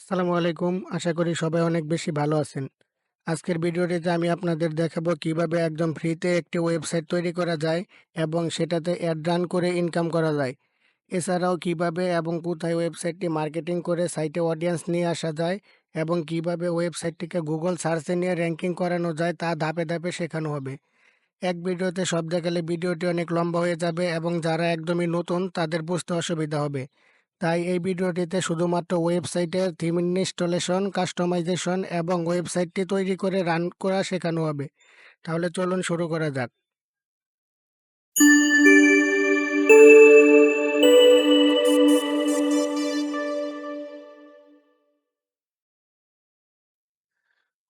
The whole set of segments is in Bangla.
আসসালামু আলাইকুম। আশা করি সবাই অনেক বেশি ভালো আছেন। আজকের ভিডিওটিতে আমি আপনাদের দেখাবো কিভাবে একদম ফ্রিতে একটি ওয়েবসাইট তৈরি করা যায় এবং সেটাতে অ্যাড রান করে ইনকাম করা যায়। এছাড়াও কিভাবে এবং কোথায় ওয়েবসাইটটি মার্কেটিং করে সাইটে অডিয়েন্স নিয়ে আসা যায় এবং কিভাবে ওয়েবসাইটটিকে গুগল সার্চে নিয়ে র‍্যাংকিং করানো যায় তা ধাপে ধাপে শেখানো হবে। এক ভিডিওতে সব দেখালে ভিডিওটি অনেক লম্বা হয়ে যাবে এবং যারা একদমই নতুন তাদের বুঝতে অসুবিধা হবে। তাই এই ভিডিওটিতে শুধুমাত্র ওয়েবসাইটের থিম ইনস্টলেশন, কাস্টমাইজেশন এবং ওয়েবসাইটটি তৈরি করে রান করা শেখানো হবে। তাহলে চলুন শুরু করা যাক।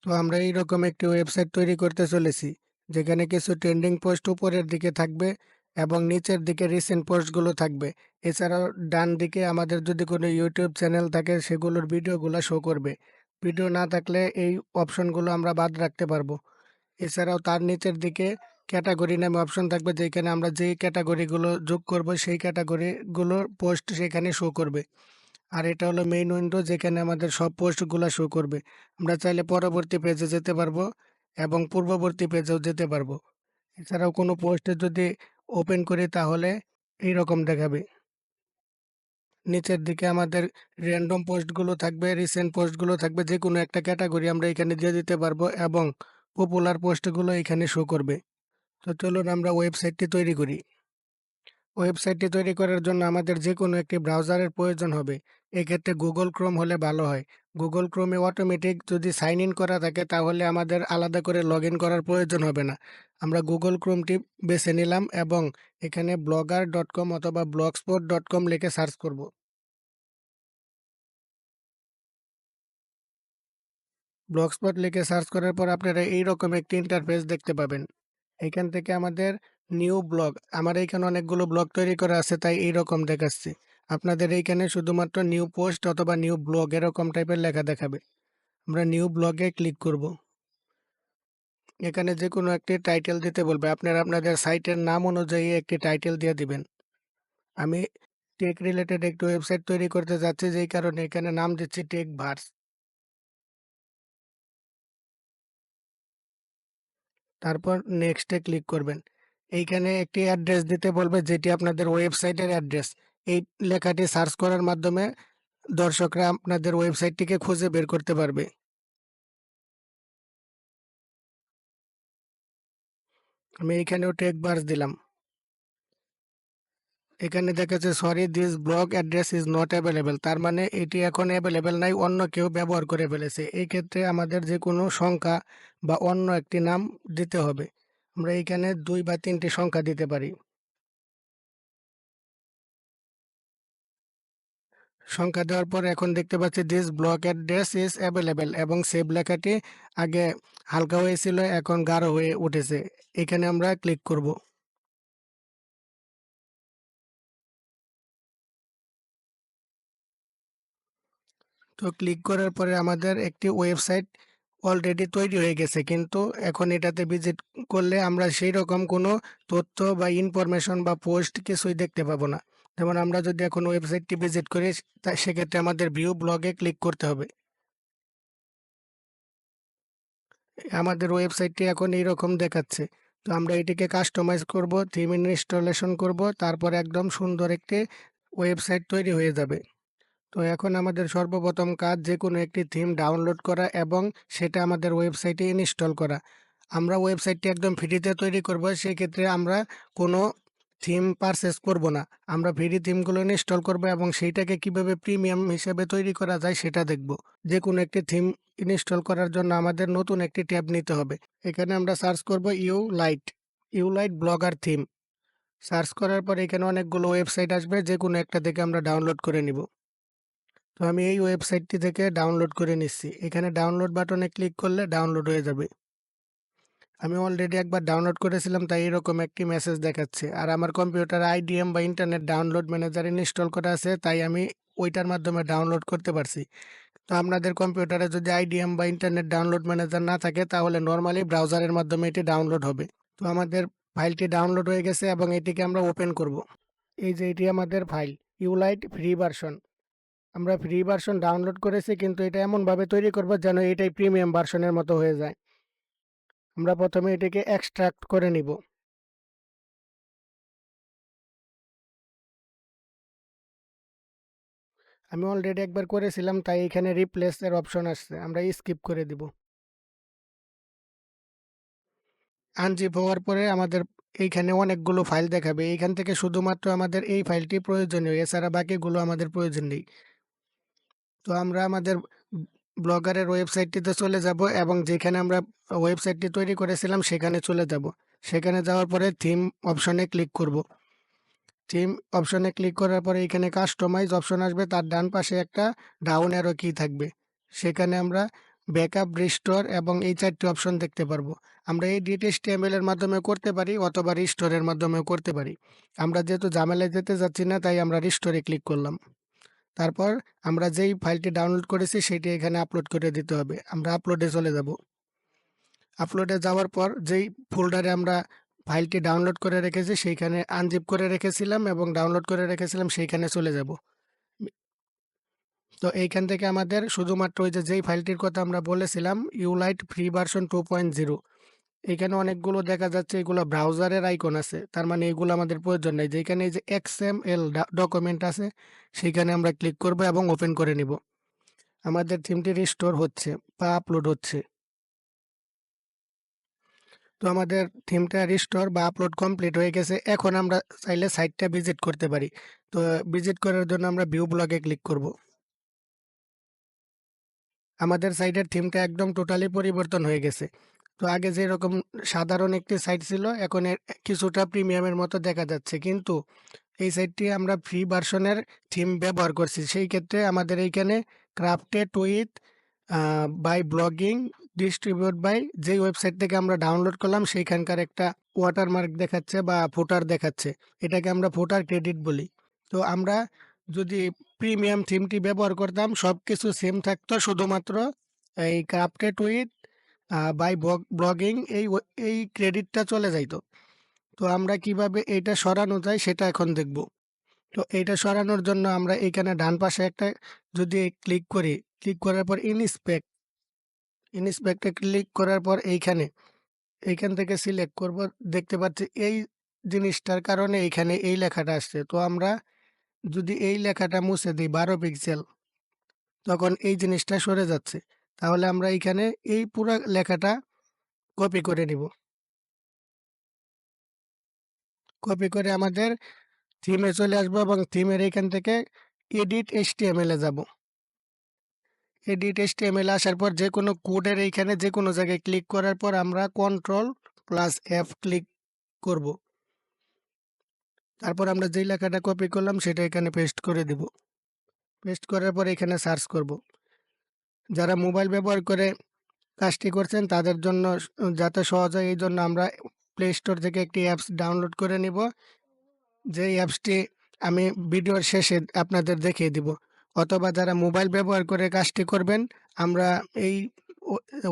তো আমরা এইরকম একটি ওয়েবসাইট তৈরি করতে চলেছি, যেখানে কিছু ট্রেন্ডিং পোস্ট উপরের দিকে থাকবে এবং নিচের দিকে রিসেন্ট পোস্টগুলো থাকবে। এছাড়াও ডান দিকে আমাদের যদি কোনো ইউটিউব চ্যানেল থাকে সেগুলোর ভিডিওগুলো শো করবে। ভিডিও না থাকলে এই অপশনগুলো আমরা বাদ রাখতে পারবো। এছাড়াও তার নিচের দিকে ক্যাটাগরি নামে অপশন থাকবে, যেখানে আমরা যেই ক্যাটাগরিগুলো যোগ করব সেই ক্যাটাগরিগুলোর পোস্ট সেখানে শো করবে। আর এটা হলো মেইন উইন্ডো, যেখানে আমাদের সব পোস্টগুলো শো করবে। আমরা চাইলে পরবর্তী পেজে যেতে পারবো এবং পূর্ববর্তী পেজেও যেতে পারবো। এছাড়াও কোনো পোস্টে যদি ওপেন করি তাহলে এইরকম দেখাবে। নিচের দিকে আমাদের র‍্যান্ডম পোস্টগুলো থাকবে, রিসেন্ট পোস্টগুলো থাকবে। যেকোনো একটা ক্যাটাগরি আমরা এখানে দিয়ে দিতে পারবো এবং পপুলার পোস্টগুলো এখানে শো করবে। তো চলুন আমরা ওয়েবসাইটটি তৈরি করি। ওয়েবসাইটটি তৈরি করার জন্য আমাদের যেকোনো একটি ব্রাউজারের প্রয়োজন হবে। এক্ষেত্রে গুগল ক্রোম হলে ভালো হয়। গুগল ক্রোমে অটোমেটিক যদি সাইন ইন করা থাকে তাহলে আমাদের আলাদা করে লগ ইন করার প্রয়োজন হবে না। আমরা গুগল ক্রোমটি বেছে নিলাম এবং এখানে blogger.com অথবা blogspot.com লিখে সার্চ করব। ব্লগস্পট লিখে সার্চ করার পর আপনারা এইরকম একটি ইন্টারফেস দেখতে পাবেন। এখান থেকে আমাদের নিউ ব্লগ, আমার এইখানে অনেকগুলো ব্লগ তৈরি করা আছে তাই এইরকম দেখাচ্ছে। আপনাদের এইখানে শুধুমাত্র নিউ পোস্ট অথবা নিউ ব্লগ এরকম টাইপের লেখা দেখাবে। আমরা নিউ ব্লগে ক্লিক করব। এখানে যে কোনো একটি টাইটেল দিতে বলবে। আপনারা আপনাদের সাইটের নাম অনুযায়ী একটি টাইটেল দিয়ে দিবেন। আমি টেক রিলেটেড একটি ওয়েবসাইট তৈরি করতে যাচ্ছি, যেই কারণে এখানে নাম দিচ্ছি টেক ভার্স। তারপর নেক্সটে ক্লিক করবেন। এইখানে একটি অ্যাড্রেস দিতে বলবে, যেটি আপনাদের ওয়েবসাইটের অ্যাড্রেস। এই লেখাটি সার্চ করার মাধ্যমে দর্শকরা আপনাদের ওয়েবসাইটটিকে খুঁজে বের করতে পারবে। আমি এইখানেও টেক বার্স দিলাম। এখানে দেখাচ্ছে sorry this blog address is not available. তার মানে এটি এখন অ্যাভেলেবল নাই, অন্য কেউ ব্যবহার করে ফেলেছে। এই ক্ষেত্রে আমাদের যে কোনো সংখ্যা বা অন্য একটি নাম দিতে হবে। আমরা এইখানে ২ বা ৩টি সংখ্যা দিতে পারি। সংখ্যা দেওয়ার পর এখন দেখতে পাচ্ছি this block address is available এবং সেভ লেখাটি আগে হালকা হয়েছিল, এখন গাঢ় হয়ে উঠেছে। এখানে আমরা ক্লিক করব। তো ক্লিক করার পরে আমাদের একটি ওয়েবসাইট অলরেডি তৈরি হয়ে গেছে, কিন্তু এখন এটাতে ভিজিট করলে আমরা সেই রকম কোনো তথ্য বা ইনফরমেশন বা পোস্ট কিছুই দেখতে পাবো না। যেমন আমরা যদি এখন ওয়েবসাইটটি ভিজিট করি, সেক্ষেত্রে আমাদের ভিউ ব্লগে ক্লিক করতে হবে। আমাদের ওয়েবসাইটটি এখন এইরকম দেখাচ্ছে। তো আমরা এটিকে কাস্টমাইজ করব, থিম ইনস্টলেশন করব, তারপর একদম সুন্দর একটি ওয়েবসাইট তৈরি হয়ে যাবে। তো এখন আমাদের সর্বপ্রথম কাজ যেকোনো একটি থিম ডাউনলোড করা এবং সেটা আমাদের ওয়েবসাইটে ইনস্টল করা। আমরা ওয়েবসাইটটি একদম ফ্রিতে তৈরি করব, সেক্ষেত্রে আমরা কোনো থিম পারচেজ করব না। আমরা ফ্রি থিমগুলো ইনস্টল করব এবং সেইটাকে কিভাবে প্রিমিয়াম হিসেবে তৈরি করা যায় সেটা দেখব। যেকোনো একটি থিম ইনস্টল করার জন্য আমাদের নতুন একটি ট্যাব নিতে হবে। এখানে আমরা সার্চ করব ইউলাইট ব্লগার থিম। সার্চ করার পর এখানে অনেকগুলো ওয়েবসাইট আসবে, যেকোনো একটা থেকে আমরা ডাউনলোড করে নিব। তো আমি এই ওয়েবসাইটটি থেকে ডাউনলোড করে নিচ্ছি। এখানে ডাউনলোড বাটনে ক্লিক করলে ডাউনলোড হয়ে যাবে। আমি অলরেডি একবার ডাউনলোড করেছিলাম তাই এরকম একটি মেসেজ দেখাচ্ছে। আর আমার কম্পিউটারে আইডিএম বা ইন্টারনেট ডাউনলোড ম্যানেজার ইনস্টল করা আছে, তাই আমি ওইটার মাধ্যমে ডাউনলোড করতে পারছি। তো আপনাদের কম্পিউটারে যদি আইডিএম বা ইন্টারনেট ডাউনলোড ম্যানেজার না থাকে তাহলে নরমালি ব্রাউজারের মাধ্যমে এটি ডাউনলোড হবে। তো আমাদের ফাইলটি ডাউনলোড হয়ে গেছে এবং এটিকে আমরা ওপেন করব। এই যে এটি আমাদের ফাইল, ইউলাইট ফ্রি ভার্সন। আমরা ফ্রি ভার্সন ডাউনলোড করেছি কিন্তু এটা এমনভাবে তৈরি করব যেন এটাই প্রিমিয়াম ভার্সনের মতো হয়ে যায়। আমরা প্রথমে এটাকে এক্সট্রাক্ট করে নিব। আমি অলরেডি একবার করেছিলাম তাই এখানে রিপ্লেস এর অপশন আসছে, আমরা স্কিপ করে দিব। আনজিপ হওয়ার পরে আমাদের এইখানে অনেকগুলো ফাইল দেখাবে, এইখান থেকে শুধুমাত্র আমাদের এই ফাইলটি প্রয়োজনীয়, এছাড়া বাকিগুলো আমাদের প্রয়োজন নেই। তো আমরা আমাদের ব্লগারের ওয়েবসাইটটিতে চলে যাব এবং যেখানে আমরা ওয়েবসাইটটি তৈরি করেছিলাম সেখানে চলে যাব। সেখানে যাওয়ার পরে থিম অপশনে ক্লিক করব। থিম অপশনে ক্লিক করার পরে এখানে কাস্টমাইজ অপশন আসবে, তার ডান পাশে একটা ডাউন অ্যারো কি থাকবে, সেখানে আমরা ব্যাকআপ, রিস্টোর এবং এই 4টি অপশন দেখতে পারবো। আমরা এই HTML এর মাধ্যমে করতে পারি অথবা রিস্টোরের মাধ্যমেও করতে পারি। আমরা যেহেতু ঝামেলায় যেতে যাচ্ছি না তাই আমরা রিস্টোরে ক্লিক করলাম। তারপর আমরা যেই ফাইলটি ডাউনলোড করেছি সেটি এখানে আপলোড করে দিতে হবে। আমরা আপলোডে চলে যাব। আপলোডে যাওয়ার পর যেই ফোল্ডারে আমরা ফাইলটি ডাউনলোড করে রেখেছি সেইখানে আনজিপ করে রেখেছিলাম এবং ডাউনলোড করে রেখেছিলাম সেইখানে চলে যাব। তো এইখান থেকে আমাদের শুধুমাত্র ওই যে যেই ফাইলটির কথা আমরা বলেছিলাম ইউলাইট ফ্রি ভার্সন 2.0, এখানে অনেকগুলো দেখা যাচ্ছে এগুলো ব্রাউজারের আইকন আছে, তার মানে এগুলো আমাদের প্রয়োজন নেই। যেখানে এই যে XML ডকুমেন্ট আছে সেইখানে আমরা ক্লিক করব এবং ওপেন করে নিব। আমাদের থিমটি রিস্টোর হচ্ছে বা আপলোড হচ্ছে। তো আমাদের থিমটা রিস্টোর বা আপলোড কমপ্লিট হয়ে গেছে। এখন আমরা চাইলে সাইটটা ভিজিট করতে পারি। তো ভিজিট করার জন্য আমরা ভিউ ব্লগে ক্লিক করব। আমাদের সাইটের থিমটা একদম টোটালি পরিবর্তন হয়ে গেছে। তো আগে যেরকম সাধারণ একটি সাইট ছিল এখন এর কিছুটা প্রিমিয়ামের মতো দেখা যাচ্ছে, কিন্তু এই সাইটটি আমরা ফ্রি ভার্সনের থিম ব্যবহার করছি। সেই ক্ষেত্রে আমাদের এইখানে crafted with by blogging distribute by যেই ওয়েবসাইট থেকে আমরা ডাউনলোড করলাম সেইখানকার একটা ওয়াটারমার্ক দেখাচ্ছে বা ফুটার দেখাচ্ছে, এটাকে আমরা ফুটার ক্রেডিট বলি। তো আমরা যদি প্রিমিয়াম থিমটি ব্যবহার করতাম সব কিছু সেম থাকতো, শুধুমাত্র এই ক্রাফটেড উইথ বাই ব্লগিং এই ক্রেডিটটা চলে যাইতো। তো আমরা কিভাবে এটা সরানো যায় সেটা এখন দেখব। তো এইটা সরানোর জন্য আমরা এইখানে ডান পাশে একটা যদি ক্লিক করি, ক্লিক করার পর ইন্সপেক্টে ক্লিক করার পর এইখান থেকে সিলেক্ট করব, দেখতে পাচ্ছি এই জিনিসটার কারণে এইখানে এই লেখাটা আসছে। তো আমরা যদি এই লেখাটা মুছে দিই 12 পিক্সেল, তখন এই জিনিসটা সরে যাচ্ছে। তাহলে আমরা এইখানে এই পুরা লেখাটা কপি করে নিব। কপি করে আমাদের থিমে চলে আসবো এবং থিমের এখান থেকে এডিট HTML এ যাব। এডিট HTML এ আসার পর যে কোনো কোডের এইখানে যে কোনো জায়গায় ক্লিক করার পর আমরা Ctrl+F ক্লিক করব। তারপর আমরা যেই লেখাটা কপি করলাম সেটা এখানে পেস্ট করে দিব। পেস্ট করার পর এখানে সার্চ করব। যারা মোবাইল ব্যবহার করে কাজটি করছেন তাদের জন্য যাতে সহজ হয় এই জন্য আমরা প্লে স্টোর থেকে একটি অ্যাপস ডাউনলোড করে নিব, যেই অ্যাপসটি আমি ভিডিওর শেষে আপনাদের দেখিয়ে দিব। অথবা যারা মোবাইল ব্যবহার করে কাজটি করবেন, আমরা এই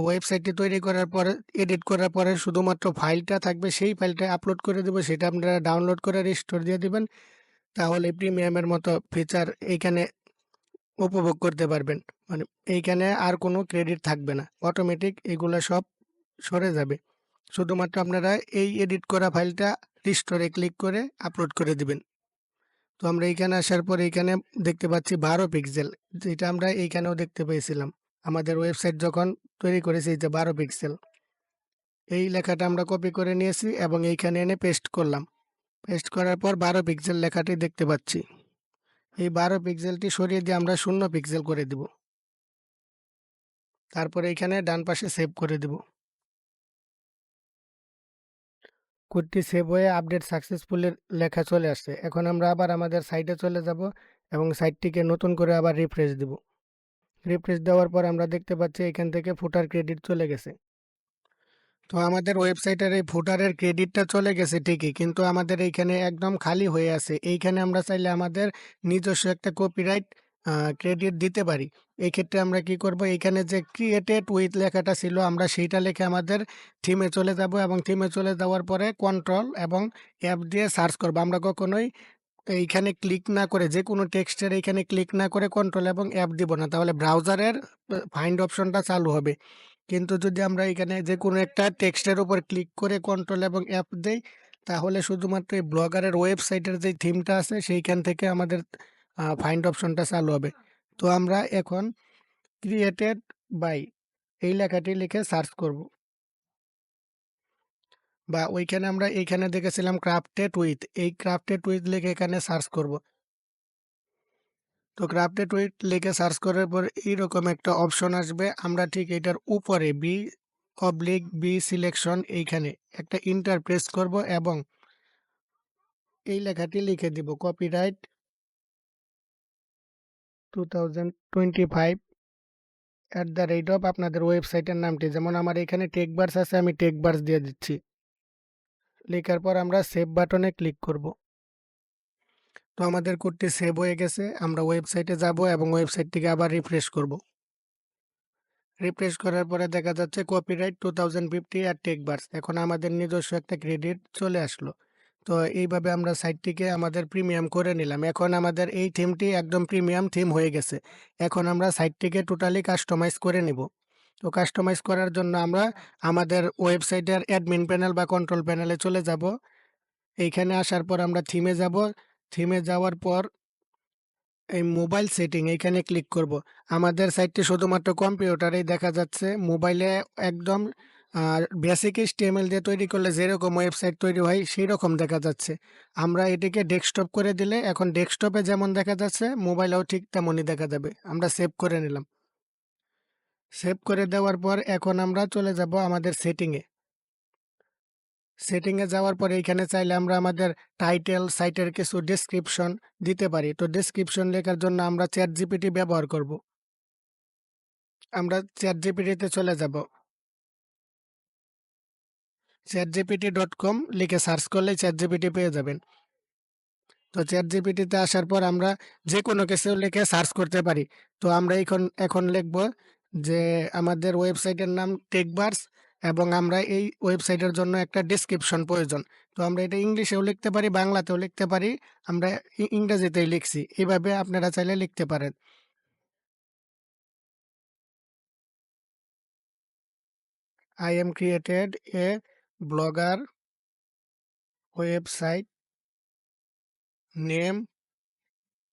ওয়েবসাইটটি তৈরি করার পরে এডিট করার পরে শুধুমাত্র ফাইলটা থাকবে, সেই ফাইলটা আপলোড করে দেব, সেটা আপনারা ডাউনলোড করে রিস্টোর দিয়ে দিবেন। তাহলে প্রিমিয়ামের মতো ফিচার এইখানে উপভোগ করতে পারবেন। মানে এইখানে আর কোনো ক্রেডিট থাকবে না, অটোমেটিক এগুলা সব সরে যাবে। শুধুমাত্র আপনারা এই এডিট করা ফাইলটা রিস্টোরে ক্লিক করে আপলোড করে দিবেন। তো আমরা এইখানে আসার পর এইখানে দেখতে পাচ্ছি 12 পিক্সেল, যেটা আমরা এইখানেও দেখতে পেয়েছিলাম আমাদের ওয়েবসাইট যখন তৈরি করেছি, এই যে 12 পিক্সেল। এই লেখাটা আমরা কপি করে নিয়েছি এবং এইখানে এনে পেস্ট করলাম। পেস্ট করার পর 12 পিক্সেল লেখাটি দেখতে পাচ্ছি। এই 12 পিক্সেলটি সরিয়ে দিয়ে আমরা 0 পিক্সেল করে দিব। তারপরে এইখানে ডান পাশে সেভ করে দিব। কোডটি সেভ হয়ে আপডেট সাকসেসফুল এর লেখা চলে আসছে। এখন আমরা আবার আমাদের সাইটে চলে যাব এবং সাইটটিকে নতুন করে আবার রিফ্রেশ দিব। রিফ্রেশ দেওয়ার পর আমরা দেখতে পাচ্ছি এখান থেকে ফুটার ক্রেডিট চলে গেছে। তো আমাদের ওয়েবসাইটের এই ফুটারের ক্রেডিটটা চলে গেছে ঠিকই, কিন্তু আমাদের এইখানে একদম খালি হয়ে আছে। এইখানে আমরা চাইলে আমাদের নিজস্ব একটা কপিরাইট ক্রেডিট দিতে পারি। এই ক্ষেত্রে আমরা কি করব, এইখানে যে ক্রিয়েটেড উইথ লেখাটা ছিল আমরা সেইটা লিখে আমাদের থিমে চলে যাব এবং থিমে চলে যাওয়ার পরে কন্ট্রোল এবং অ্যাপ দিয়ে সার্চ করব। আমরা কখনোই এইখানে ক্লিক না করে যেকোনো টেক্সটের এইখানে ক্লিক না করে কন্ট্রোল এবং F দিব না। তাহলে ব্রাউজারের ফাইন্ড অপশনটা চালু হবে। কিন্তু যদি আমরা এখানে যেকোনো একটা টেক্সটের উপর ক্লিক করে কন্ট্রোল এবং F দেই, তাহলে শুধুমাত্র এই ব্লগারের ওয়েবসাইটের যে থিমটা আছে সেইখান থেকে আমাদের ফাইন্ড অপশনটা চালু হবে। তো আমরা এখন ক্রিয়েটেড বাই এই লেখাটি লিখে সার্চ করব। বা ওইখানে আমরা এইখানে দেখেছিলাম ক্রাফটেড উইথ, এই ক্রাফটেড উইথ লিখে এখানে সার্চ করব। তো ক্রাফটেড উইথ লিখে সার্চ করার পর এইরকম একটা অপশন আসবে। আমরা ঠিক এটার উপরে বি সিলেকশন এইখানে একটা ইন্টার প্রেস করব এবং এই লেখাটি লিখে দিব কপিরাইট 2025 আপনাদের ওয়েবসাইটের নামটি, যেমন আমার এখানে টেকবার্স আছে, আমি টেকবার্স দিয়ে দিচ্ছি। লেখার পর আমরা সেভ বাটনে ক্লিক করব। তো আমাদের কোডটি সেভ হয়ে গেছে। আমরা ওয়েবসাইটে যাব এবং ওয়েবসাইটটিকে আবার রিফ্রেশ করব। রিফ্রেশ করার পরে দেখা যাচ্ছে কপিরাইট 2050 আর টেকবার্স। এখন আমাদের নিজস্ব একটা ক্রেডিট চলে আসলো। তো এইভাবে আমরা সাইটটিকে আমাদের প্রিমিয়াম করে নিলাম। এখন আমাদের এই থিমটি একদম প্রিমিয়াম থিম হয়ে গেছে। এখন আমরা সাইটটিকে টোটালি কাস্টমাইজ করে নিব। তো কাস্টমাইজ করার জন্য আমরা আমাদের ওয়েবসাইটের অ্যাডমিন প্যানেল বা কন্ট্রোল প্যানেলে চলে যাব। এইখানে আসার পর আমরা থিমে যাব। থিমে যাওয়ার পর এই মোবাইল সেটিং এইখানে ক্লিক করব। আমাদের সাইটটি শুধুমাত্র কম্পিউটারেই দেখা যাচ্ছে। মোবাইলে একদম বেসিক HTML দিয়ে তৈরি করলে যেরকম ওয়েবসাইট তৈরি হয় সেই রকম দেখা যাচ্ছে। আমরা এটিকে ডেস্কটপ করে দিলে এখন ডেস্কটপে যেমন দেখা যাচ্ছে মোবাইলেও ঠিক তেমনই দেখা যাবে। আমরা সেভ করে নিলাম। সেভ করে দেওয়ার পর এখন আমরা চলে যাব আমাদের সেটিংয়ে। সেটিংয়ে যাওয়ার পরে এইখানে চাইলে আমরা আমাদের টাইটেল, সাইটের কিছু ডেসক্রিপশন দিতে পারি। তো ডেসক্রিপশন লেখার জন্য আমরা ChatGPT ব্যবহার করব। আমরা ChatGPT-তে চলে যাব। chatgpt.com লিখে সার্চ করলেই ChatGPT পেয়ে যাবেন। তো ChatGPT-তে আসার পর আমরা যেকোনো কিছু লিখে সার্চ করতে পারি। তো আমরা এখন লিখব যে আমাদের ওয়েবসাইটের নাম টেকবার্স এবং আমরা এই ওয়েবসাইটের জন্য একটা ডেসক্রিপশন প্রয়োজন। তো আমরা এটা ইংলিশেও লিখতে পারি, বাংলাতেও লিখতে পারি। আমরা ইংরেজিতেই লিখছি। এভাবে আপনারা চাইলে লিখতে পারেন। I am created a blogger website name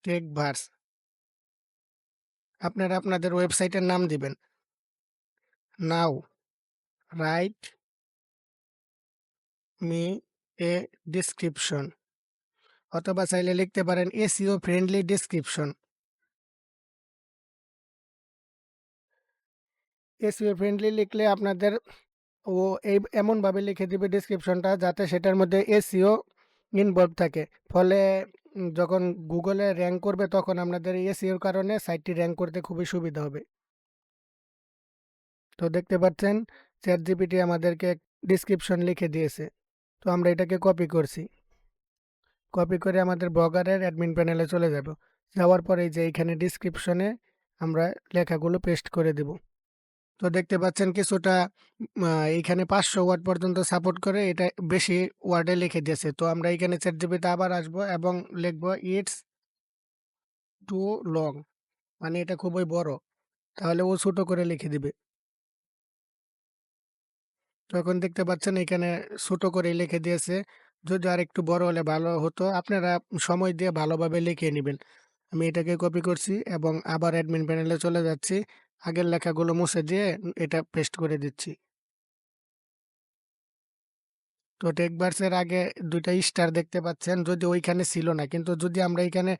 টেকভার্স। আপনারা আপনাদের ওয়েবসাইটের নাম দিবেন। নাও রাইট মি এ ডেসক্রিপশন, অথবা চাইলে লিখতে পারেন SEO friendly description. SEO friendly লিখলে আপনাদের ও এমনভাবে লিখে দিবে ডেসক্রিপশনটা যাতে সেটার মধ্যে SEO ইনভলভ থাকে। ফলে যখন গুগলে র‍্যাংক করবে তখন আপনাদের SEOর কারণে সাইটটি র‍্যাংক করতে খুবই সুবিধা হবে। তো দেখতে পাচ্ছেন ChatGPT আমাদেরকে ডেসক্রিপশন লিখে দিয়েছে। তো আমরা এটাকে কপি করছি। কপি করে আমাদের ব্লগারের অ্যাডমিন প্যানেলে চলে যাব। যাওয়ার পরে এই যে এইখানে ডেসক্রিপশনে আমরা লেখাগুলো পেস্ট করে দেব। তো দেখতে পাচ্ছেন কিছুটা এইখানে 500 ওয়ার্ড পর্যন্ত সাপোর্ট করে, এটা বেশি ওয়ার্ডে লিখে দিয়েছে। তো আমরা এইখানে ChatGPT আবার আসবো এবং লিখব ইটস টু লং, মানে এটা খুবই বড়। তাহলে ও ছোট করে লিখে দিবে। তো এখন দেখতে পাচ্ছেন এখানে ছোট করে লিখে দিয়েছে। যদি আরেকটু বড় হলে ভালো হতো। আপনারা সময় দিয়ে ভালোভাবে লিখে নিবেন। আমি এটাকে কপি করছি এবং আবার অ্যাডমিন প্যানেলে চলে যাচ্ছি। আগের লেখাগুলো মুছে দিয়ে এটা পেস্ট করে দিচ্ছি। তো টেক্সবাক্সের আগে ২ টা স্টার দেখতে পাচ্ছেন। যদিও ওইখানে ছিল না। কিন্তু যদি আমরা এখানে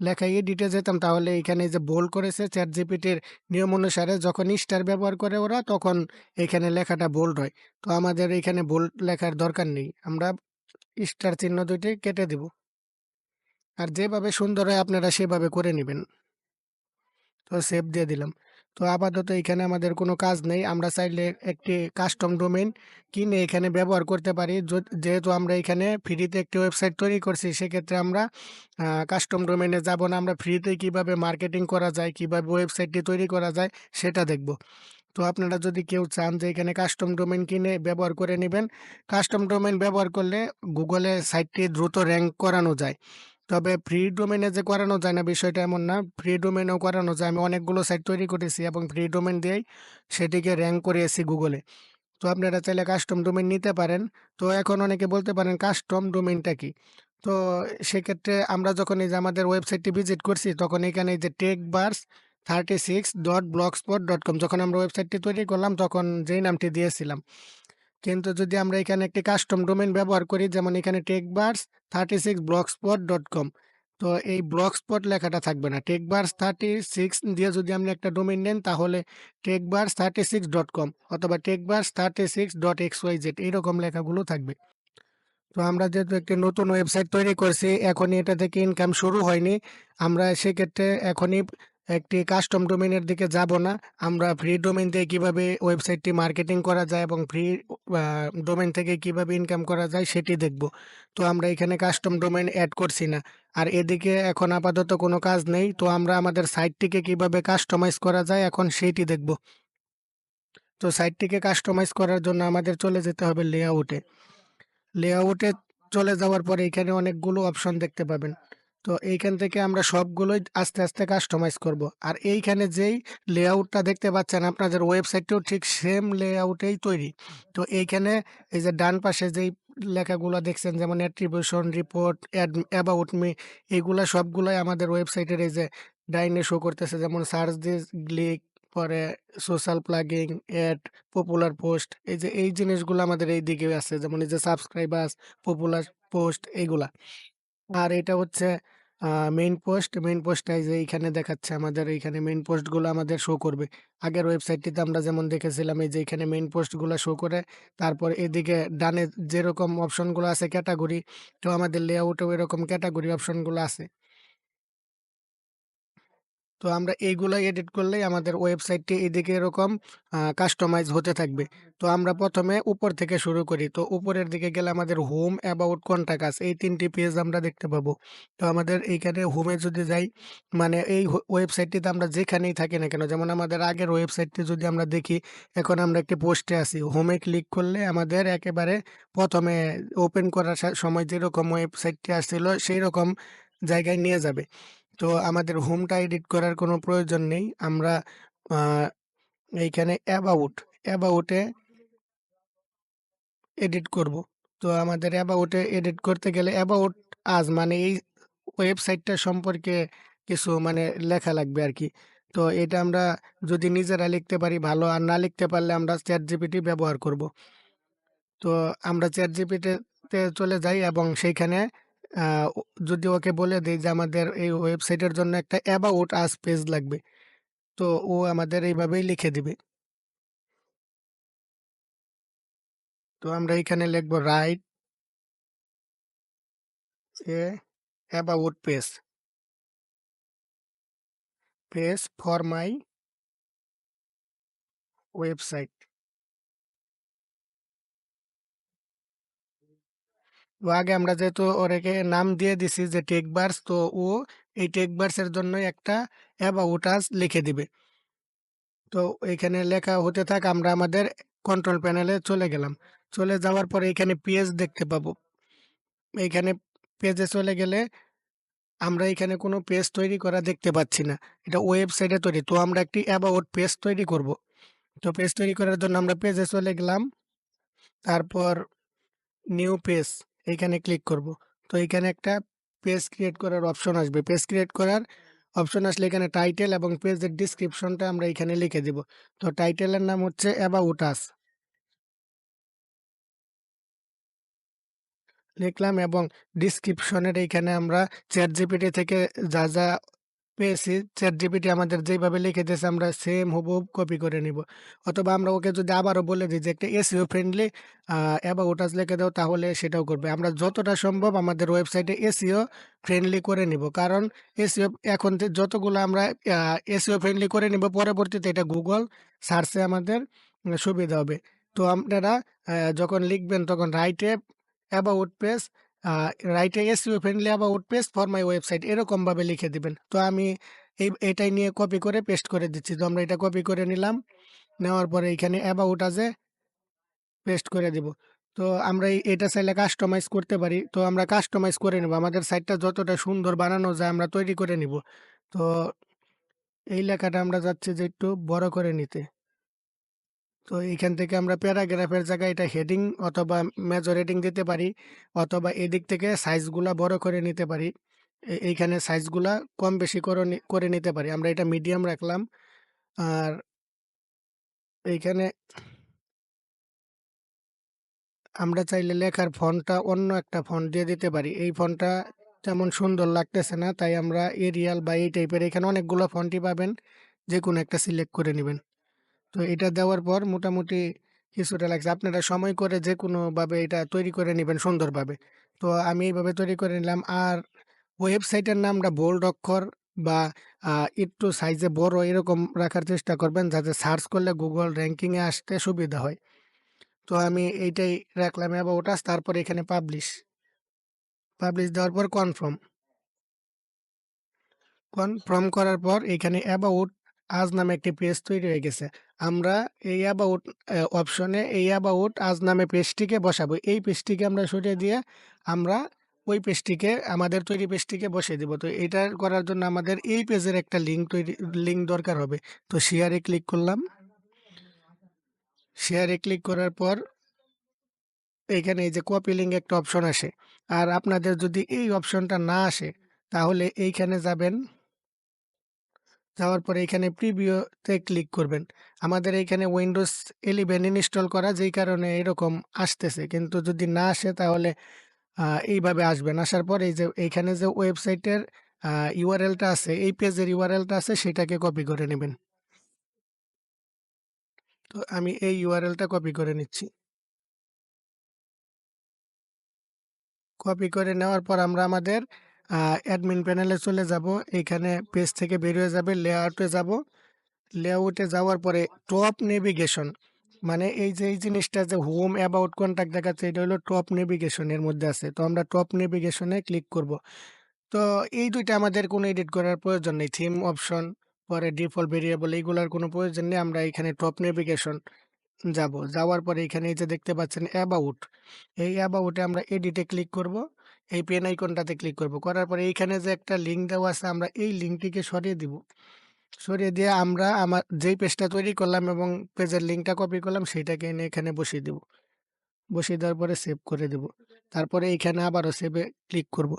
লেখা এডিটে যেতাম তাহলে এখানে এই যে বোল্ড করেছে ChatGPT-র নিয়ম অনুসারে যখন স্টার ব্যবহার করে ওরা তখন এখানে লেখাটা বোল্ড হয়। তো আমাদের এখানে বোল্ড লেখার দরকার নেই। আমরা স্টার চিহ্ন ২ টি কেটে দিব। আর যেভাবে সুন্দর হয় আপনারা সেভাবে করে নিবেন। তো সেভ দিয়ে দিলাম। তো আপাতত এখানে আমাদের কোনো কাজ নেই। আমরা চাইলে একটি কাস্টম ডোমেইন কিনে এখানে ব্যবহার করতে পারি। যেহেতু আমরা এখানে ফ্রিতে একটি ওয়েবসাইট তৈরি করছি, সেক্ষেত্রে আমরা কাস্টম ডোমেইনে যাব না। আমরা ফ্রিতে কিভাবে মার্কেটিং করা যায়, কিভাবে ওয়েবসাইটটি তৈরি করা যায় সেটা দেখব। তো আপনারা যদি কেউ চান যে এখানে কাস্টম ডোমেইন কিনে ব্যবহার করে নিবেন। কাস্টম ডোমেইন ব্যবহার করলে গুগলে সাইটটি দ্রুত র‍্যাংক করানো যায়। তবে ফ্রি ডোমেইনে যে করানো যায় না বিষয়টা এমন না। ফ্রি ডোমেইনেও করানো যায়। আমি অনেকগুলো সাইট তৈরি করেছি এবং ফ্রি ডোমেইন দিয়েই সেটিকে র‍্যাংক করিয়েছি গুগলে। তো আপনারা চাইলে কাস্টম ডোমেইন নিতে পারেন। তো এখন অনেকে বলতে পারেন কাস্টম ডোমেইনটা কি? তো সেক্ষেত্রে আমরা যখন এই যে আমাদের ওয়েবসাইটটি ভিজিট করছি তখন এখানে এই যে techbars36.blogspot.com যখন আমরা ওয়েবসাইটটি তৈরি করলাম তখন যেই নামটি দিয়েছিলাম। কিন্তু যদি আমরা এখানে একটি কাস্টম ডোমেইন ব্যবহার করি যেমন এখানে techbars36blogspot.com তো এই ব্লগস্পট লেখাটা থাকবে না। techbars36 দিয়ে যদি আপনি একটা ডোমেইন নেন তাহলে techbars36.com অথবা techbars36.xyz এইরকম লেখাগুলো থাকবে। তো আমরা যেহেতু একটি নতুন ওয়েবসাইট তৈরি করছি, এখনই এটা থেকে ইনকাম শুরু হয়নি। আমরা সেক্ষেত্রে এখনই একটি কাস্টম ডোমেইনের দিকে যাব না। আমরা ফ্রি ডোমেইন দিয়ে কিভাবে ওয়েবসাইটটি মার্কেটিং করা যায় এবং ফ্রি আ ডোমেইন থেকে কিভাবে ইনকাম করা যায় সেটি দেখব। তো আমরা এখানে কাস্টম ডোমেইন এড করছি না। আর এদিকে এখন আপাতত কোনো কাজ নেই। তো আমরা আমাদের সাইটটিকে কিভাবে কাস্টমাইজ করা যায় এখন সেইটি দেখব। তো সাইটটিকে কাস্টমাইজ করার জন্য আমাদের চলে যেতে হবে লেআউটে। লেআউটে চলে যাওয়ার পরে এখানে অনেকগুলো অপশন দেখতে পাবেন। তো এইখান থেকে আমরা সবগুলোই আস্তে, আস্তে কাস্টমাইজ করব। আর এইখানে যেই লেআউটটা দেখতে পাচ্ছেন আপনাদের ওয়েবসাইটটিও ঠিক সেম লেআউটেই তৈরি। তো এইখানে এই যে ডান পাশে যেই লেখাগুলা দেখছেন যেমন অ্যাট্রিবিউশন, রিপোর্ট, অ্যাবাউট মি এগুলা সবগুলাই আমাদের ওয়েবসাইটের এই যে ডাইনে শো করতেছে যেমন সার্চ দিস, ক্লিক, পরে social plugin, add, popular post এই জিনিসগুলো আমাদের এইদিকে আছে। যেমন এই যে সাবস্ক্রাইবার্স, পপুলার পোস্ট এইগুলা। আর এটা হচ্ছে আ মেইন পোস্ট। মেইন পোস্টটা এই যে এইখানে দেখাচ্ছে আমাদের এইখানে মেইন পোস্টগুলো আমাদের শো করবে। আগের ওয়েবসাইটটিতে আমরা যেমন দেখেছিলাম এই যে এখানে মেইন পোস্টগুলা শো করে। তারপর এদিকে ডানে যেরকম অপশনগুলো আছে ক্যাটেগরি, তো আমাদের লেআউটেও এরকম ক্যাটেগরি অপশনগুলো আছে। তো আমরা এইগুলা এডিট করলেই আমাদের ওয়েবসাইটটি এদিকে এরকম কাস্টমাইজ হতে থাকবে। তো আমরা ১ম এ উপর থেকে শুরু করি। তো উপরের দিকে গেলে আমাদের হোম, অ্যাবাউট, কনট্যাক্ট আস এই ৩ টি পেজ আমরা দেখতে পাবো। তো আমাদের এইখানে হোমে যদি যাই মানে এই ওয়েবসাইটটিতে আমরা যেখানেই থাকি না কেন যেমন আমাদের আগের ওয়েবসাইটটি যদি আমরা দেখি, এখন আমরা একটি পোস্টে আছি। হোমে ক্লিক করলে আমাদের একেবারে ১ম এ ওপেন করার সময় যেরকম ওয়েবসাইটটি আসছিল সেইরকম জায়গায় নিয়ে যাবে। তো আমাদের হোমটা এডিট করার কোনো প্রয়োজন নেই। আমরা আ এইখানে অ্যাবাউট এ এডিট করব। তো আমাদের অ্যাবাউট এ এডিট করতে গেলে অ্যাবাউট আস মানে এই ওয়েবসাইটটা সম্পর্কে কিছু মানে লেখা লাগবে আরকি। তো এটা আমরা যদি নিজেরা লিখতে পারি ভালো, আর না লিখতে পারলে আমরা ChatGPT ব্যবহার করব। তো আমরা ChatGPT তে চলে যাই এবং সেইখানে আ ও যদি ওকে বলে দেই যে আমাদের এই ওয়েবসাইটের জন্য একটা অ্যাবাউট আস পেজ লাগবে। তো ও আমাদের এইভাবেই লিখে দিবে। তো আমরা এখানে লিখব write a about page for my website. তো আগে আমরা যেহেতু ওটাকে নাম দিয়ে দিছি যে টেকবার্স তো ও এই টেকবার্স এর জন্যই একটা অ্যাবাউট আস লিখে দিবে। তো এখানে লেখা হতে থাক আমরা আমাদের কন্ট্রোল প্যানেলে চলে গেলাম। চলে যাওয়ার পরে এখানে পেজ দেখতে পাবো। এইখানে পেজে চলে গেলে আমরা এখানে কোনো পেজ তৈরি করা দেখতে পাচ্ছি না। এটা ওয়েবসাইটে তৈরি। তো আমরা একটি অ্যাবাউট পেজ তৈরি করব। তো পেজ তৈরি করার জন্য আমরা পেজে চলে গেলাম। তারপর নিউ পেজ এইখানে ক্লিক করব। তো এইখানে একটা পেজ ক্রিয়েট করার অপশন আসবে। পেজ ক্রিয়েট করার অপশন আসলে এখানে টাইটেল এবং পেজের ডেসক্রিপশনটা আমরা এখানে লিখে দিব। তো টাইটেলের নাম হচ্ছে অ্যাবাউট আস লিখলাম এবং ডেসক্রিপশনের এইখানে আমরা ChatGPT থেকে যা পেয়েছি ChatGPT আমাদের যেইভাবে লিখে দিয়েছে আমরা সেম হুবহু কপি করে নিব। অথবা আমরা ওকে যদি আবারও বলে দিই যে একটা SEO ফ্রেন্ডলি অ্যাবাউট আস লিখে দাও তাহলে সেটাও করবে। আমরা যতটা সম্ভব আমাদের ওয়েবসাইটে SEO ফ্রেন্ডলি করে নিব। কারণ SEO এখন যতগুলো আমরা আ SEO ফ্রেন্ডলি করে নিব পরবর্তীতে এটা Google সার্চে আমাদের সুবিধা হবে। তো আপনারা যখন লিখবেন তখন রাইটে about page a write a SEO friendly about page for my website এরকমভাবে লিখে দিবেন। তো আমি এটাই নিয়ে কপি করে পেস্ট করে দিচ্ছি। তো আমরা এটা কপি করে নিলাম। নেওয়ার পরে এখানে অ্যাবাউট আস এ পেস্ট করে দিব। তো আমরা এটা চাইলে কাস্টমাইজ করতে পারি। তো আমরা কাস্টমাইজ করে নিব। আমাদের সাইটটা যতটা সুন্দর বানানো যায় আমরা তৈরি করে নিব। তো এই লেখাটা আমরা চাচ্ছি যে একটু বড় করে নিতে। তো এইখান থেকে আমরা প্যারাগ্রাফের জায়গায় এটা হেডিং অথবা মেজর হেডিং দিতে পারি, অথবা এদিক থেকে সাইজগুলা বড় করে নিতে পারি। এইখানে সাইজগুলা কম বেশি করে নিতে পারি। আমরা এটা মিডিয়াম রাখলাম। আর এইখানে আমরা চাইলে লেখার ফন্টটা অন্য একটা ফন্ট দিয়ে দিতে পারি। এই ফন্টটা তেমন সুন্দর লাগতেছে না, তাই আমরা এরিয়াল বা এই টাইপের এখানে অনেকগুলো ফন্টই পাবেন। যেকোনো একটা সিলেক্ট করে নিবেন। তো এটা দেওয়ার পর মোটামুটি কিছুটা লাগছে। আপনারা সময় করে যেকোনোভাবে এটা তৈরি করে নিবেন সুন্দরভাবে। তো আমি এইভাবে তৈরি করে নিলাম। আর ওয়েবসাইটের নামটা বোল্ড অক্ষর বা একটু সাইজে বড় এরকম রাখার চেষ্টা করবেন, যাতে সার্চ করলে গুগল র‍্যাংকিং এ আসতে সুবিধা হয়। তো আমি এইটাই রাখলাম অ্যাবাউট আস, তারপর এখানে পাবলিশ দেওয়ার পর কনফার্ম। কনফার্ম করার পর এখানে অ্যাবাউট আজ নামে একটি পেজ তৈরি হয়ে গেছে। আমরা এই অ্যাবাউট অপশনে এই অ্যাবাউট আজ নামে পেজটিকে বসাবো। এই পেজটিকে আমরা সরিয়ে দিয়ে আমরা ওই পেজটিকে আমাদের তৈরি পেজটিকে বসিয়ে দিব। তো এটা করার জন্য আমাদের এই পেজের একটা লিঙ্ক দরকার হবে। তো শেয়ারে ক্লিক করলাম। শেয়ারে ক্লিক করার পর এইখানে এই যে কপি লিঙ্ক একটা অপশন আসে। আর আপনাদের যদি এই অপশনটা না আসে তাহলে এইখানে যাবেন। যাওয়ার পরে এখানে প্রিভিউতে ক্লিক করবেন। আমাদের এইখানে উইন্ডোজ 11 ইনস্টল করা, যেই কারণে এরকম আসতেছে। কিন্তু যদি না আসে তাহলে এইভাবে আসবেন। আসার পর এই যে এইখানে যে ওয়েবসাইটের ইউআরএলটা আছে, এই পেজের ইউআরএলটা আছে সেটাকে কপি করে নেবেন। তো আমি এই ইউআরএলটা কপি করে নিচ্ছি। কপি করে নেওয়ার পর আমরা আমাদের অ্যাডমিন প্যানেলে চলে যাব। এইখানে পেজ থেকে বের হয়ে যাবে, লেআউটে যাব। লেআউটে যাওয়ার পরে টপ নেভিগেশন, মানে এই যে এই জিনিসটা যে হোম অ্যাবাউট কন্টাক্ট দেখাচ্ছে, এটা হলো টপ নেভিগেশন এর মধ্যে আছে। তো আমরা টপ নেভিগেশনে ক্লিক করব। তো এই দুইটা আমাদের কোনো এডিট করার প্রয়োজন নেই। থিম অপশন, পরে ডিফল্ট ভেরিয়েবল, এইগুলার কোনো প্রয়োজন নেই। আমরা এখানে টপ নেভিগেশন যাব। যাওয়ার পরে এখানে এই যে দেখতে পাচ্ছেন অ্যাবাউট, এই অ্যাবাউটে আমরা এডিটে ক্লিক করব। এই পেন আইকনটাতে ক্লিক করব। করার পরে এইখানে যে একটা লিঙ্ক দেওয়া আছে, আমরা এই লিঙ্কটিকে সরিয়ে দিব। সরিয়ে দিয়ে আমরা আমার যেই পেজটা তৈরি করলাম এবং পেজের লিঙ্কটা কপি করলাম সেইটাকে এনে এখানে বসিয়ে দেব। বসিয়ে দেওয়ার পরে সেভ করে দেব। তারপরে এইখানে আবারও সেভে ক্লিক করব।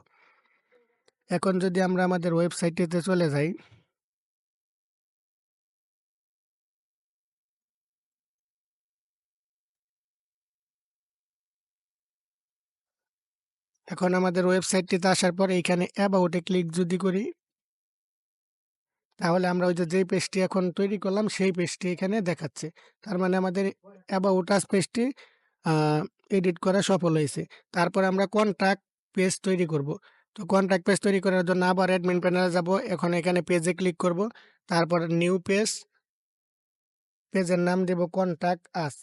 এখন যদি আমরা আমাদের ওয়েবসাইটেতে চলে যাই, এখন আমাদের ওয়েবসাইটটিতে আসার পর এইখানে অ্যাবাউটে ক্লিক যদি করি, তাহলে আমরা ওই যে যেই পেজটি এখন তৈরি করলাম সেই পেজটি এখানে দেখাচ্ছে। তার মানে আমাদের অ্যাবাউট আস পেজটি এডিট করা সফল হয়েছে। তারপর আমরা কন্টাক্ট পেজ তৈরি করব। তো কন্টাক্ট পেজ তৈরি করার জন্য আবার অ্যাডমিন প্যানেলে যাব। এখন এখানে পেজে ক্লিক করব। তারপর নিউ পেজ, পেজের নাম দেব কন্টাক্ট আস।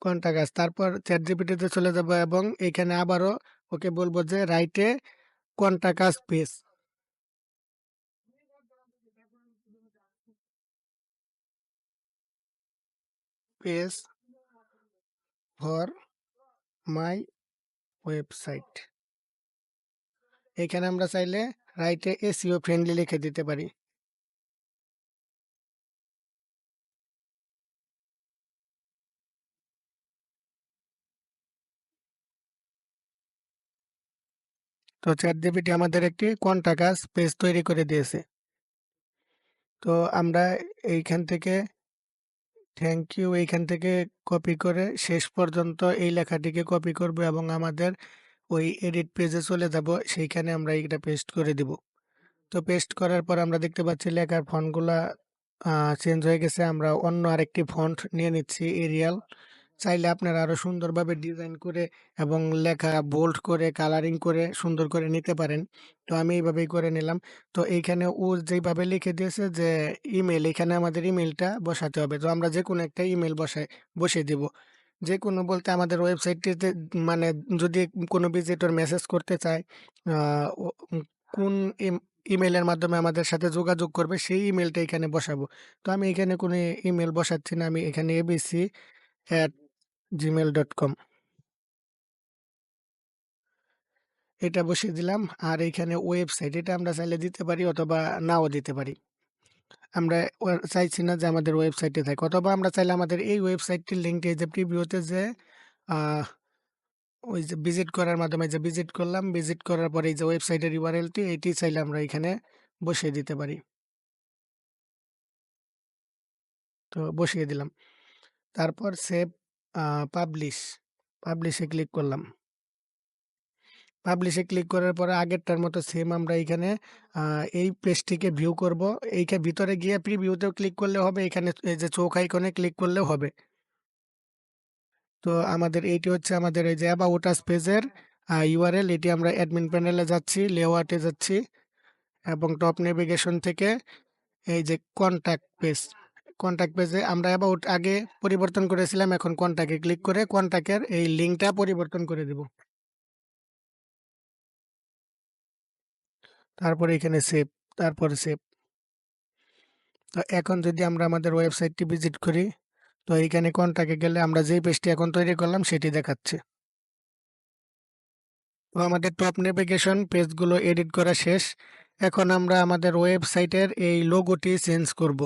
কন্টাক্ট আস, তারপর চ্যাটজিপিটিতে চলে যাব এবং এখানে আবারও ওকে বলব যে রাইটে contact us page for my website. এখানে আমরা চাইলে রাইটে এসইও ফ্রেন্ডলি লিখে দিতে পারি। তো চ্যাটজিপিটি আমাদের একটি কন্টাক্ট আস পেজ তৈরি করে দিয়েছে। তো আমরা এইখান থেকে থ্যাংক ইউ এইখান থেকে কপি করে শেষ পর্যন্ত এই লেখাটিকে কপি করব এবং আমাদের ওই এডিট পেজে চলে যাব। সেইখানে আমরা এটা পেস্ট করে দিব। তো পেস্ট করার পর আমরা দেখতে পাচ্ছি লেখার ফন্টগুলা চেঞ্জ হয়ে গেছে। আমরা অন্য আরেকটি ফন্ট নিয়ে নিচ্ছি, এরিয়াল। চাইলে আপনারা আরো সুন্দরভাবে ডিজাইন করে এবং লেখা বোল্ড করে কালারিং করে সুন্দর করে নিতে পারেন। তো আমি এইভাবেই করে নিলাম। তো এইখানে ও যেইভাবে লিখে দিয়েছে যে ইমেল, এখানে আমাদের ইমেলটা বসাতে হবে। তো আমরা যেকোনো একটা ইমেল বসিয়ে দিব। যেকোনো বলতে আমাদের ওয়েবসাইটটিতে, মানে যদি কোনো ভিজিটর মেসেজ করতে চায়, আ ও কোন ইমেইলের মাধ্যমে আমাদের সাথে যোগাযোগ করবে সেই ইমেইলটা এখানে বসাবো। তো আমি এখানে কোনো ইমেইল বসাচ্ছি না। আমি এখানে abc@gmail.com এটা বসিয়ে দিলাম। আর এইখানে ওয়েবসাইট এটা আমরা চাইলে দিতে পারি অথবা নাও দিতে পারি। আমরা চাইছি না যে আমাদের ওয়েবসাইটে থাকে, অথবা আমরা চাইলে আমাদের এই ওয়েবসাইটটির লিঙ্কটা এই যে প্রিভিউতে যে আহ, ওই যে ভিজিট করার মাধ্যমে যে ভিজিট করলাম, ভিজিট করার পরে এই যে ওয়েবসাইটের ইউআরএলটি এটি চাইলে আমরা এখানে বসিয়ে দিতে পারি। তো বসিয়ে দিলাম। তারপর সেভ পাবলিশ, পাবলিশে ক্লিক করলাম। পাবলিশে ক্লিক করার পরে আগেরটার মতো সেম আমরা এইখানে এই পেজটিকে ভিউ করব। এইখানে ভিতরে গিয়ে প্রিভিউতেও ক্লিক করলে হবে, এখানে এই যে চোখ আইকনে ক্লিক করলেও হবে। তো আমাদের এইটি হচ্ছে আমাদের এই যে অ্যাবাউট আস পেজের ইউআরএল। এটি আমরা অ্যাডমিন প্যানেলে যাচ্ছি, লেআউটে যাচ্ছি এবং টপ নেভিগেশন থেকে এই যে কন্টাক্ট পেজ, কন্টাক্ট পেজে আমরা অ্যাবাউট আগে পরিবর্তন করেছিলাম, এখন কন্টাক্টে ক্লিক করে কন্টাক্টের এই লিঙ্কটা পরিবর্তন করে দেব। তারপরে এখানে সেভ, তারপরে সেভ। তো এখন যদি আমরা আমাদের ওয়েবসাইটটি ভিজিট করি, তো এইখানে কন্টাক্টে গেলে আমরা যেই পেজটি এখন তৈরি করলাম সেটি দেখাচ্ছে। তো আমাদের টপ নেভিগেশন পেজগুলো এডিট করা শেষ। এখন আমরা আমাদের ওয়েবসাইটের এই লোগোটি চেঞ্জ করব।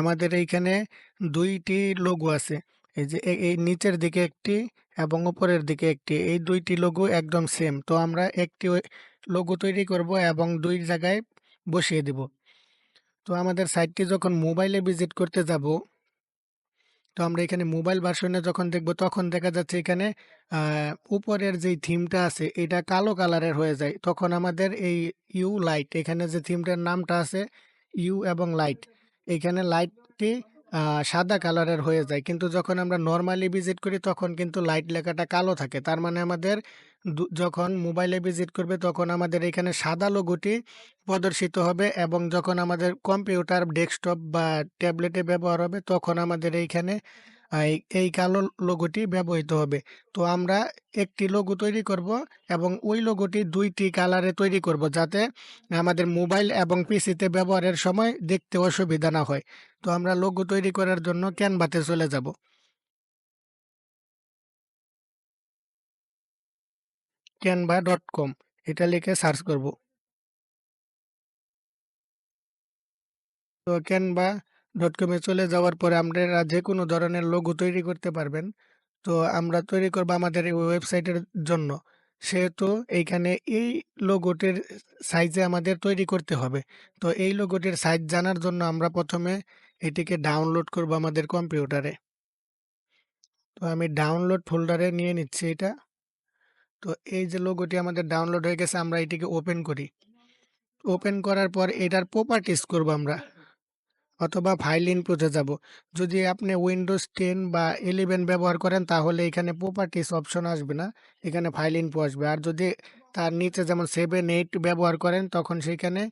আমাদের এইখানে দুইটি লোগো আছে, এই যে এই নিচের দিকে একটি এবং উপরের দিকে একটি, এই দুইটি লোগো একদম সেম। তো আমরা একটি লোগো তৈরি করব এবং দুই জায়গায় বসিয়ে দিব। তো আমাদের সাইটটি যখন মোবাইলে ভিজিট করতে যাব, তো আমরা এখানে মোবাইল ভার্সনে যখন দেখব তখন দেখা যাচ্ছে এখানে উপরের যেই থিমটা আছে এটা কালো কালারের হয়ে যায়। তখন আমাদের এই ইউ লাইট, এখানে যে থিমটার নামটা আছে ইউ এবং লাইট, এখানে লাইটটি সাদা কালারের হয়ে যায়। কিন্তু যখন আমরা নর্মালি ভিজিট করি তখন কিন্তু লাইট লেখাটা কালো থাকে। তার মানে আমাদের যখন মোবাইলে ভিজিট করবে তখন আমাদের এখানে সাদা লোগোটি প্রদর্শিত হবে, এবং যখন আমাদের কম্পিউটার ডেস্কটপ বা ট্যাবলেটে ব্যবহার হবে তখন আমাদের এইখানে এই কালো লোগোটি ব্যবহৃত হবে। তো আমরা একটি লোগো তৈরি করব এবং ওই লোগোটি দুইটি কালারে তৈরি করব, যাতে আমাদের মোবাইল এবং পিসিতে ব্যবহারের সময় দেখতে অসুবিধা না হয়। তো আমরা লোগো তৈরি করার জন্য ক্যানভাতে চলে যাব। canva.com এটা লিখে সার্চ করব। তো canva.com এ চলে যাওয়ার পরে আপনারা যে কোনো ধরনের লোগো তৈরি করতে পারবেন। তো আমরা তৈরি করব আমাদের এই ওয়েবসাইটের জন্য। সেহেতু এইখানে এই লোগোটির সাইজে আমাদের তৈরি করতে হবে। তো এই লোগোটির সাইজ জানার জন্য আমরা প্রথমে এটিকে ডাউনলোড করব আমাদের কম্পিউটারে। তো আমি ডাউনলোড ফোল্ডারে নিয়ে নিচ্ছি এটা। তো এই যে লোগোটি আমাদের ডাউনলোড হয়ে গেছে, আমরা এটিকে ওপেন করি। ওপেন করার পর এটার প্রপার্টিজ করব আমরা, অথবা ফাইল ইনপুটে যাব। যদি আপনি উইন্ডোজ 10 বা 11 ব্যবহার করেন তাহলে এখানে প্রপার্টিস অপশন আসবে না, এখানে ফাইল ইনফো আসবে। আর যদি তার নিচে যেমন 7, 8 ব্যবহার করেন তখন সেখানে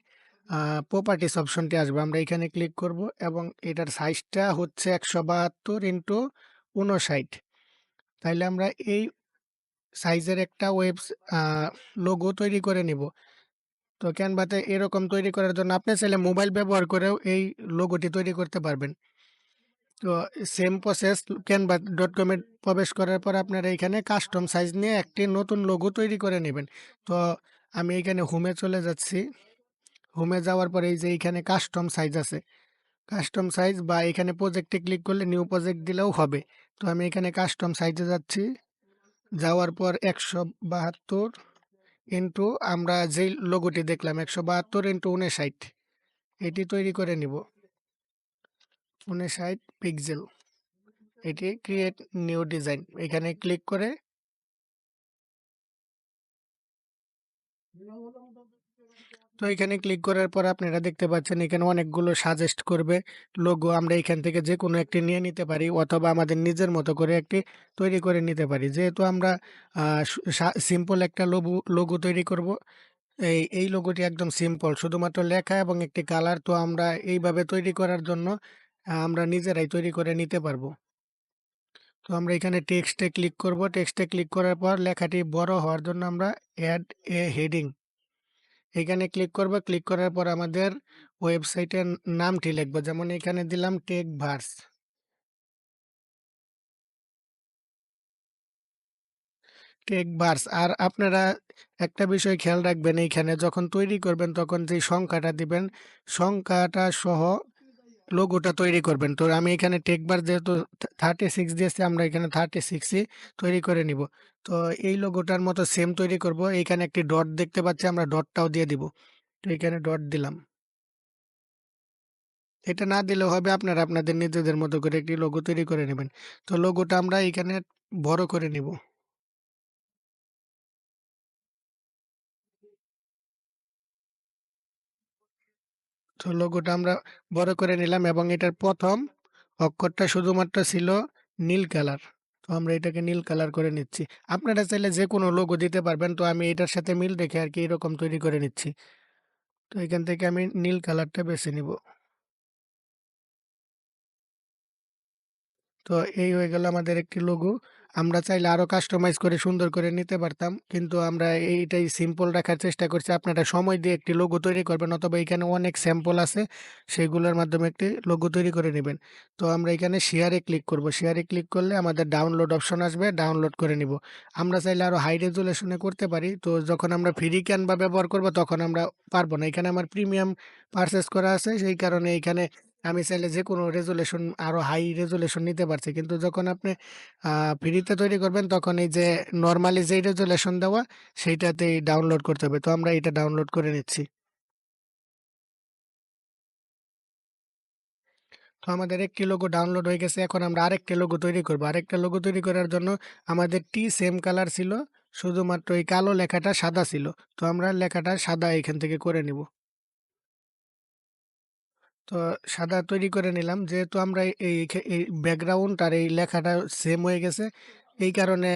প্রপার্টিস অপশনটি আসবে। আমরা এখানে ক্লিক করব এবং এটার সাইজটা হচ্ছে 172x59। তাইলে আমরা এই সাইজের একটা লোগো তৈরি করে নিব। তো ক্যানভাতে এরকম তৈরি করার জন্য আপনি চাইলে মোবাইল ব্যবহার করেও এই লোগোটি তৈরি করতে পারবেন। তো সেম প্রসেস, canva.com এ প্রবেশ করার পর আপনারা এখানে কাস্টম সাইজ নিয়ে একটি নতুন লোগো তৈরি করে নেবেন। তো আমি এখানে হোমে চলে যাচ্ছি। হোমে যাওয়ার পরে এই যে এইখানে কাস্টম সাইজ আছে, কাস্টম সাইজ বা এখানে প্রজেক্টে ক্লিক করলে নিউ প্রজেক্ট দিলেও হবে। তো আমি এখানে কাস্টম সাইজে যাচ্ছি। যাওয়ার পর 172 ইন্টু আমরা যেই লোগোটি দেখলাম 172 ইন্টু 59 এটি তৈরি করে নিব। 59 পিক্সেল, এটি ক্রিয়েট নিউ ডিজাইন এখানে ক্লিক করে। তো এখানে ক্লিক করার পর আপনারা দেখতে পাচ্ছেন এখানে অনেকগুলো সাজেস্ট করবে লোগো। আমরা এখান থেকে যে কোনো একটি নিয়ে নিতে পারি অথবা আমাদের নিজের মতো করে একটি তৈরি করে নিতে পারি। যেহেতু আমরা সিম্পল একটা লোগো তৈরি করব, এই লোগোটি একদম সিম্পল, শুধুমাত্র লেখা এবং একটি কালার। তো আমরা এইভাবে তৈরি করার জন্য আমরা নিজেরাই তৈরি করে নিতে পারবো। তো আমরা এখানে টেক্সটে ক্লিক করব। টেক্সটে ক্লিক করার পর লেখাটি বড় হওয়ার জন্য আমরা অ্যাড এ হেডিং, এখানে ক্লিক করব। ক্লিক করার পর আমাদের ওয়েবসাইটের নামটি লিখব। যেমন এখানে দিলাম টেকভার্স। টেকভার্স। আর আপনারা একটা বিষয় খেয়াল রাখবেন, এইখানে যখন তৈরি করবেন তখন যেই সংখ্যাটা দিবেন, সংখ্যাটা সহ লোগোটা তৈরি করবেন। তো আমি এখানে টেকভার্স যেহেতু 36 দিয়েছি, আমরা এখানে 36 ই তৈরি করে নিব। তো এই লোগোটার মতো সেম তৈরি করব। এইখানে একটি ডট দেখতে পাচ্ছি, আমরা ডটটাও দিয়ে দিব। তো এখানে ডট দিলাম। এটা না দিলেও হবে, আপনারা আপনাদের নিজেদের মতো করে একটি লোগো তৈরি করে নেবেন। তো লোগোটা আমরা এখানে বড় করে নিব। তো লোগোটা আমরা বড় করে নিলাম এবং এটার ১ম অক্ষরটা শুধুমাত্র ছিল নীল কালার। তো আমরা এটাকে নীল কালার করে নিচ্ছি। আপনারা চাইলে যেকোনো লোগো দিতে পারবেন। তো আমি এটার সাথে মিল রেখে আরকি এরকম তৈরি করে নিচ্ছি। তো এখান থেকে আমি নীল কালারটা বেছে নিব। তো এই হয়ে গেল আমাদের একটি লোগো। আমরা চাইলে আরো কাস্টমাইজ করে সুন্দর করে নিতে পারতাম। কিন্তু আমরা এইটাই সিম্পল রাখার চেষ্টা করছি। আপনারা সময় দিয়ে একটি লোগো তৈরি করবেন, অথবা এখানে অনেক স্যাম্পল আছে, সেগুলোর মাধ্যমে একটি লোগো তৈরি করে নিবেন। তো আমরা এখানে শেয়ারে ক্লিক করব। শেয়ারে ক্লিক করলে আমাদের ডাউনলোড অপশন আসবে, ডাউনলোড করে নিব। আমরা চাইলে আরো হাই রেজোলিউশন এ করতে পারি। তো যখন আমরা ফ্রি ক্যানভা ব্যবহার করব তখন আমরা পারব না। এখানে আমার প্রিমিয়াম পারচেজ করা আছে, সেই কারণে এখানে আমি চাইলে যেকোনো রেজোলিউশন আরো হাই রেজোলিউশন নিতে পারছি। কিন্তু যখন আপনি ফ্রিতে তৈরি করবেন তখন এই যে নরমালি যেই রেজোলিউশন দেওয়া সেইটাতেই ডাউনলোড করতে হবে। তো আমরা এটা ডাউনলোড করে নিচ্ছি। তো আমাদের একটি লোগো ডাউনলোড হয়ে গেছে। এখন আমরা আরেকটা লোগো তৈরি করব। আরেকটা লোগো তৈরি করার জন্য আমাদের সেম কালার ছিল। শুধুমাত্র এই কালো লেখাটা সাদা ছিল। তো আমরা লেখাটা সাদা এখান থেকে করে নিব। তো সাদা তৈরি করে নিলাম। যেহেতু আমরা এই ব্যাকগ্রাউন্ড আর এই লেখাটা সেম হয়ে গেছে, এই কারণে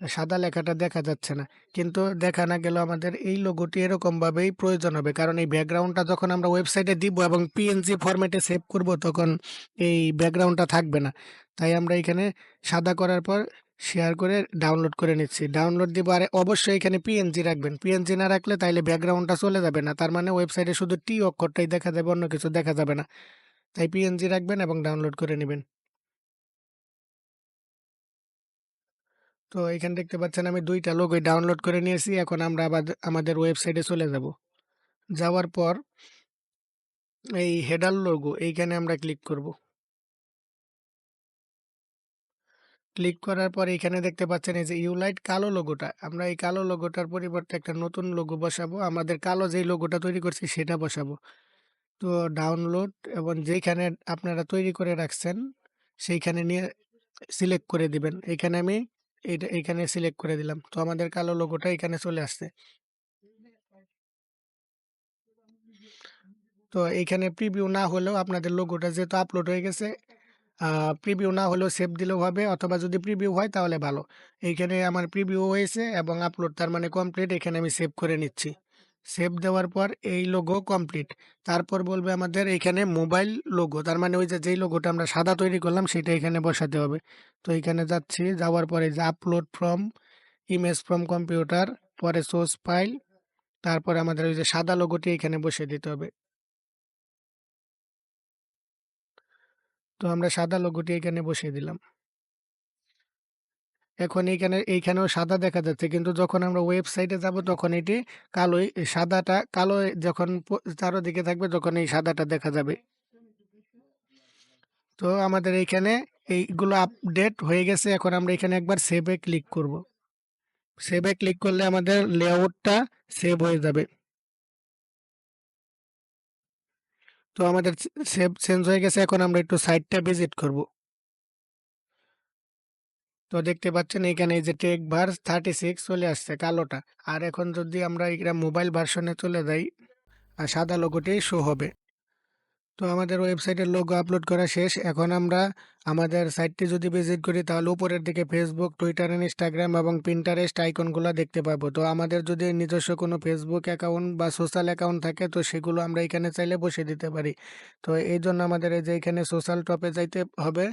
সাদা লেখাটা দেখা যাচ্ছে না। কিন্তু দেখা না গেলেও আমাদের এই লোগোটি এরকমভাবেই প্রয়োজন হবে। কারণ এই ব্যাকগ্রাউন্ডটা যখন আমরা ওয়েবসাইটে দিব এবং পিএনজি ফরম্যাটে সেভ করব তখন এই ব্যাকগ্রাউন্ডটা থাকবে না। তাই আমরা এখানে সাদা করার পর শেয়ার করে ডাউনলোড করে নিচ্ছি। ডাউনলোড দিব, আর অবশ্যই এখানে পিএনজি রাখবেন। পিএনজি না রাখলে তাইলে ব্যাকগ্রাউন্ডটা চলে যাবে না। তার মানে ওয়েবসাইটে শুধু টি অক্ষরটাই দেখা যাবে, অন্য কিছু দেখা যাবে না। তাই পিএনজি রাখবেন এবং ডাউনলোড করে নিবেন। তো এখানে দেখতে পাচ্ছেন আমি ২ টা লোগোই ডাউনলোড করে নিয়েছি। এখন আমরা আবার আমাদের ওয়েবসাইটে চলে যাব। যাওয়ার পর এই হেডার লোগো এইখানে আমরা ক্লিক করব। ক্লিক করার পর এখানে দেখতে পাচ্ছেন এই যে ইউলাইট কালো লোগোটা। আমরা এই কালো লোগোটার পরিবর্তে একটা নতুন লোগো বসাবো। আমাদের কালো যেই লোগোটা তৈরি করছি সেটা বসাবো। তো ডাউনলোড এবং যেইখানে আপনারা তৈরি করে রাখছেন সেইখানে নিয়ে সিলেক্ট করে দিবেন। এইখানে আমি এইখানে সিলেক্ট করে দিলাম। তো আমাদের কালো লোগোটা এখানে চলে আসছে। তো এইখানে প্রিভিউ না হলেও আপনাদের লোগোটা যেহেতু আপলোড হয়ে গেছে, আ প্রিভিউ না হলেও সেভ দিলেও হবে, অথবা যদি প্রিভিউ হয় তাহলে ভালো। এইখানে আমার প্রিভিউ হয়েছে এবং আপলোড, তার মানে কমপ্লিট। এখানে আমি সেভ করে নিচ্ছি। সেভ দেওয়ার পর এই লোগো কমপ্লিট। তারপর বলবে আমাদের এইখানে মোবাইল লোগো, তার মানে ওই যে যেই লোগোটা আমরা সাদা তৈরি করলাম সেটা এখানে বসাতে হবে। তো এইখানে যাচ্ছি, যাওয়ার পরে যে upload from image from computer, পরে সোর্স ফাইল, তারপরে আমাদের ওই যে সাদা লোগোটি এখানে বসিয়ে দিতে হবে। তো আমরা সাদা লোগোটি এখানে বসিয়ে দিলাম। এখন এইখানেও সাদা দেখা যাচ্ছে। কিন্তু যখন আমরা ওয়েবসাইটে যাব তখন এটি কালোই, সাদাটা কালো যখন চারদিকে থাকবে তখন এই সাদাটা দেখা যাবে। তো আমাদের এইখানে এইগুলো আপডেট হয়ে গেছে। এখন আমরা এখানে একবার সেভ এ ক্লিক করব। সেভ এ ক্লিক করলে আমাদের লেআউটটা সেভ হয়ে যাবে। তো আমাদের সেভ চেঞ্জ হয়ে গেছে। এখন আমরা একটু সাইটটা ভিজিট করব। তো দেখতে পাচ্ছেন এখানে এই যে টেকভার্স 36 চলে আসছে কালোটা। আর এখন যদি আমরা এটা মোবাইল ভার্সনে চলে যাই, সাদা লোগোটি শো হবে। তো আমাদের ওয়েবসাইটের লোগো আপলোড করা শেষ। এখন আমরা আমাদের সাইটটি যদি ভিজিট করি তাহলে উপরের দিকে ফেসবুক, টুইটার, ইনস্টাগ্রাম এবং পিন্টারেস্ট আইকনগুলো দেখতে পাবো। তো আমাদের যদি নিজস্ব কোনো ফেসবুক অ্যাকাউন্ট বা সোশ্যাল অ্যাকাউন্ট থাকে তো সেগুলো আমরা এখানে চাইলে বসিয়ে দিতে পারি। তো এই জন্য আমাদের এই যে এখানে সোশ্যাল টপে যাইতে হবে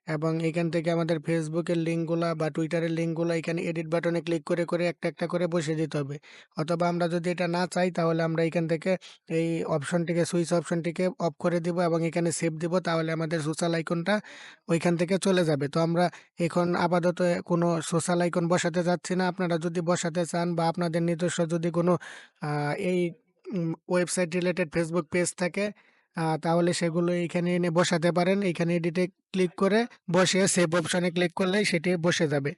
এবং এখান থেকে আমাদের ফেসবুকের লিঙ্কগুলা বা টুইটারের লিঙ্কগুলা এখানে এডিট বাটনে ক্লিক করে করে একটা একটা করে বসিয়ে দিতে হবে। অথবা আমরা যদি এটা না চাই তাহলে আমরা এখান থেকে এই অপশনটিকে সুইচ অপশনটিকে অফ করে দিব এবং এখানে সেভ দিব, তাহলে আমাদের সোশ্যাল আইকনটা ওইখান থেকে চলে যাবে। তো আমরা এখন আপাতত কোনো সোশ্যাল আইকন বসাতে যাচ্ছি না। আপনারা যদি বসাতে চান বা আপনাদের নিজস্ব যদি কোনো এই ওয়েবসাইট রিলেটেড ফেসবুক পেজ থাকে তাহলে সেগুলো এইখানে এনে বসাতে পারেন। এইখানে এডিটে ক্লিক করে বসিয়ে সেভ অপশনে ক্লিক করলেই সেটি বসে যাবে।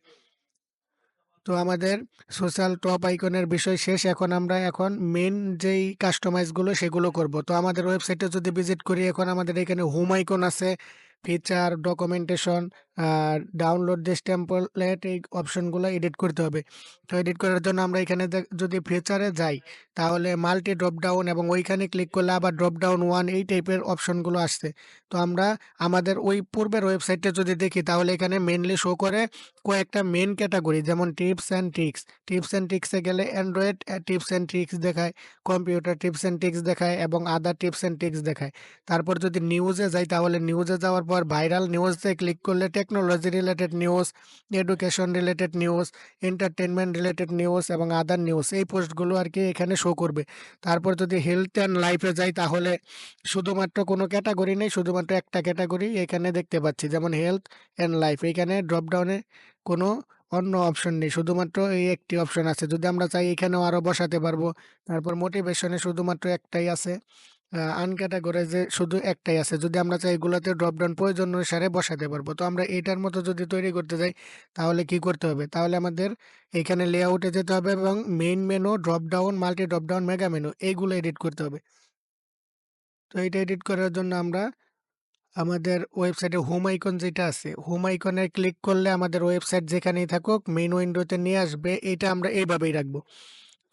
তো আমাদের সোশ্যাল টপ আইকনের বিষয় শেষ। এখন আমরা মেইন যেই কাস্টমাইজ গুলো সেগুলো করব। তো আমাদের ওয়েবসাইটে যদি ভিজিট করি, এখন আমাদের এখানে হোম আইকন আছে, feature, documentation, download this template, এই অপশনগুলো এডিট করতে হবে। তো এডিট করার জন্য আমরা এখানে যদি ফিচারে যাই তাহলে মাল্টি ড্রপ ডাউন এবং ওইখানে ক্লিক করলে আবার ড্রপ ডাউন ওয়ান এই টাইপের অপশনগুলো আসছে। তো আমরা আমাদের ওই পূর্বের ওয়েবসাইটে যদি দেখি তাহলে এখানে মেইনলি শো করে কয়েকটা মেন ক্যাটাগরি, যেমন tips and tricks. Tips and ট্রিক্সে গেলে অ্যান্ড্রয়েড টিপস অ্যান্ড ট্রিক্স দেখায়, কম্পিউটার টিপস অ্যান্ড ট্রিক্স দেখায় এবং আদার টিপস অ্যান্ড ট্রিক্স দেখায়। তারপর যদি নিউজে যাই তাহলে নিউজে যাওয়ার পর ভাইরাল নিউজে ক্লিক করলে technology related news, education related news, entertainment related news এবং আদার নিউজ, এই পোস্টগুলো আর কি এখানে শো করবে। তারপর যদি হেলথ অ্যান্ড লাইফে যাই তাহলে শুধুমাত্র কোনো ক্যাটাগরি নেই, শুধুমাত্র একটা ক্যাটাগরি এখানে দেখতে পাচ্ছি, যেমন হেলথ অ্যান্ড লাইফ। এখানে ড্রপ ডাউনে কোনো অন্য অপশন নেই, শুধুমাত্র এই একটি অপশন আছে। যদি আমরা চাই এখানেও আরো বসাতে পারবো। তারপর মোটিভেশনে শুধুমাত্র একটাই আছে, আনক্যাটাগরাইজে শুধু একটাই আছে। যদি আমরা চাই এগুলোতে ড্রপ ডাউন প্রয়োজন অনুসারে বসাতে পারবো। তো আমরা এইটার মতো যদি তৈরি করতে যাই তাহলে কি করতে হবে, তাহলে আমাদের এখানে লেআউটে যেতে হবে এবং main menu, drop down, multi drop down, mega menu, এইগুলো এডিট করতে হবে। তো এটা এডিট করার জন্য আমরা আমাদের ওয়েবসাইটে হোম আইকন যেটা আছে, হোম আইকনে ক্লিক করলে আমাদের ওয়েবসাইট যেখানেই থাকুক মেইন উইন্ডোতে নিয়ে আসবে। এটা আমরা এইভাবেই রাখবো।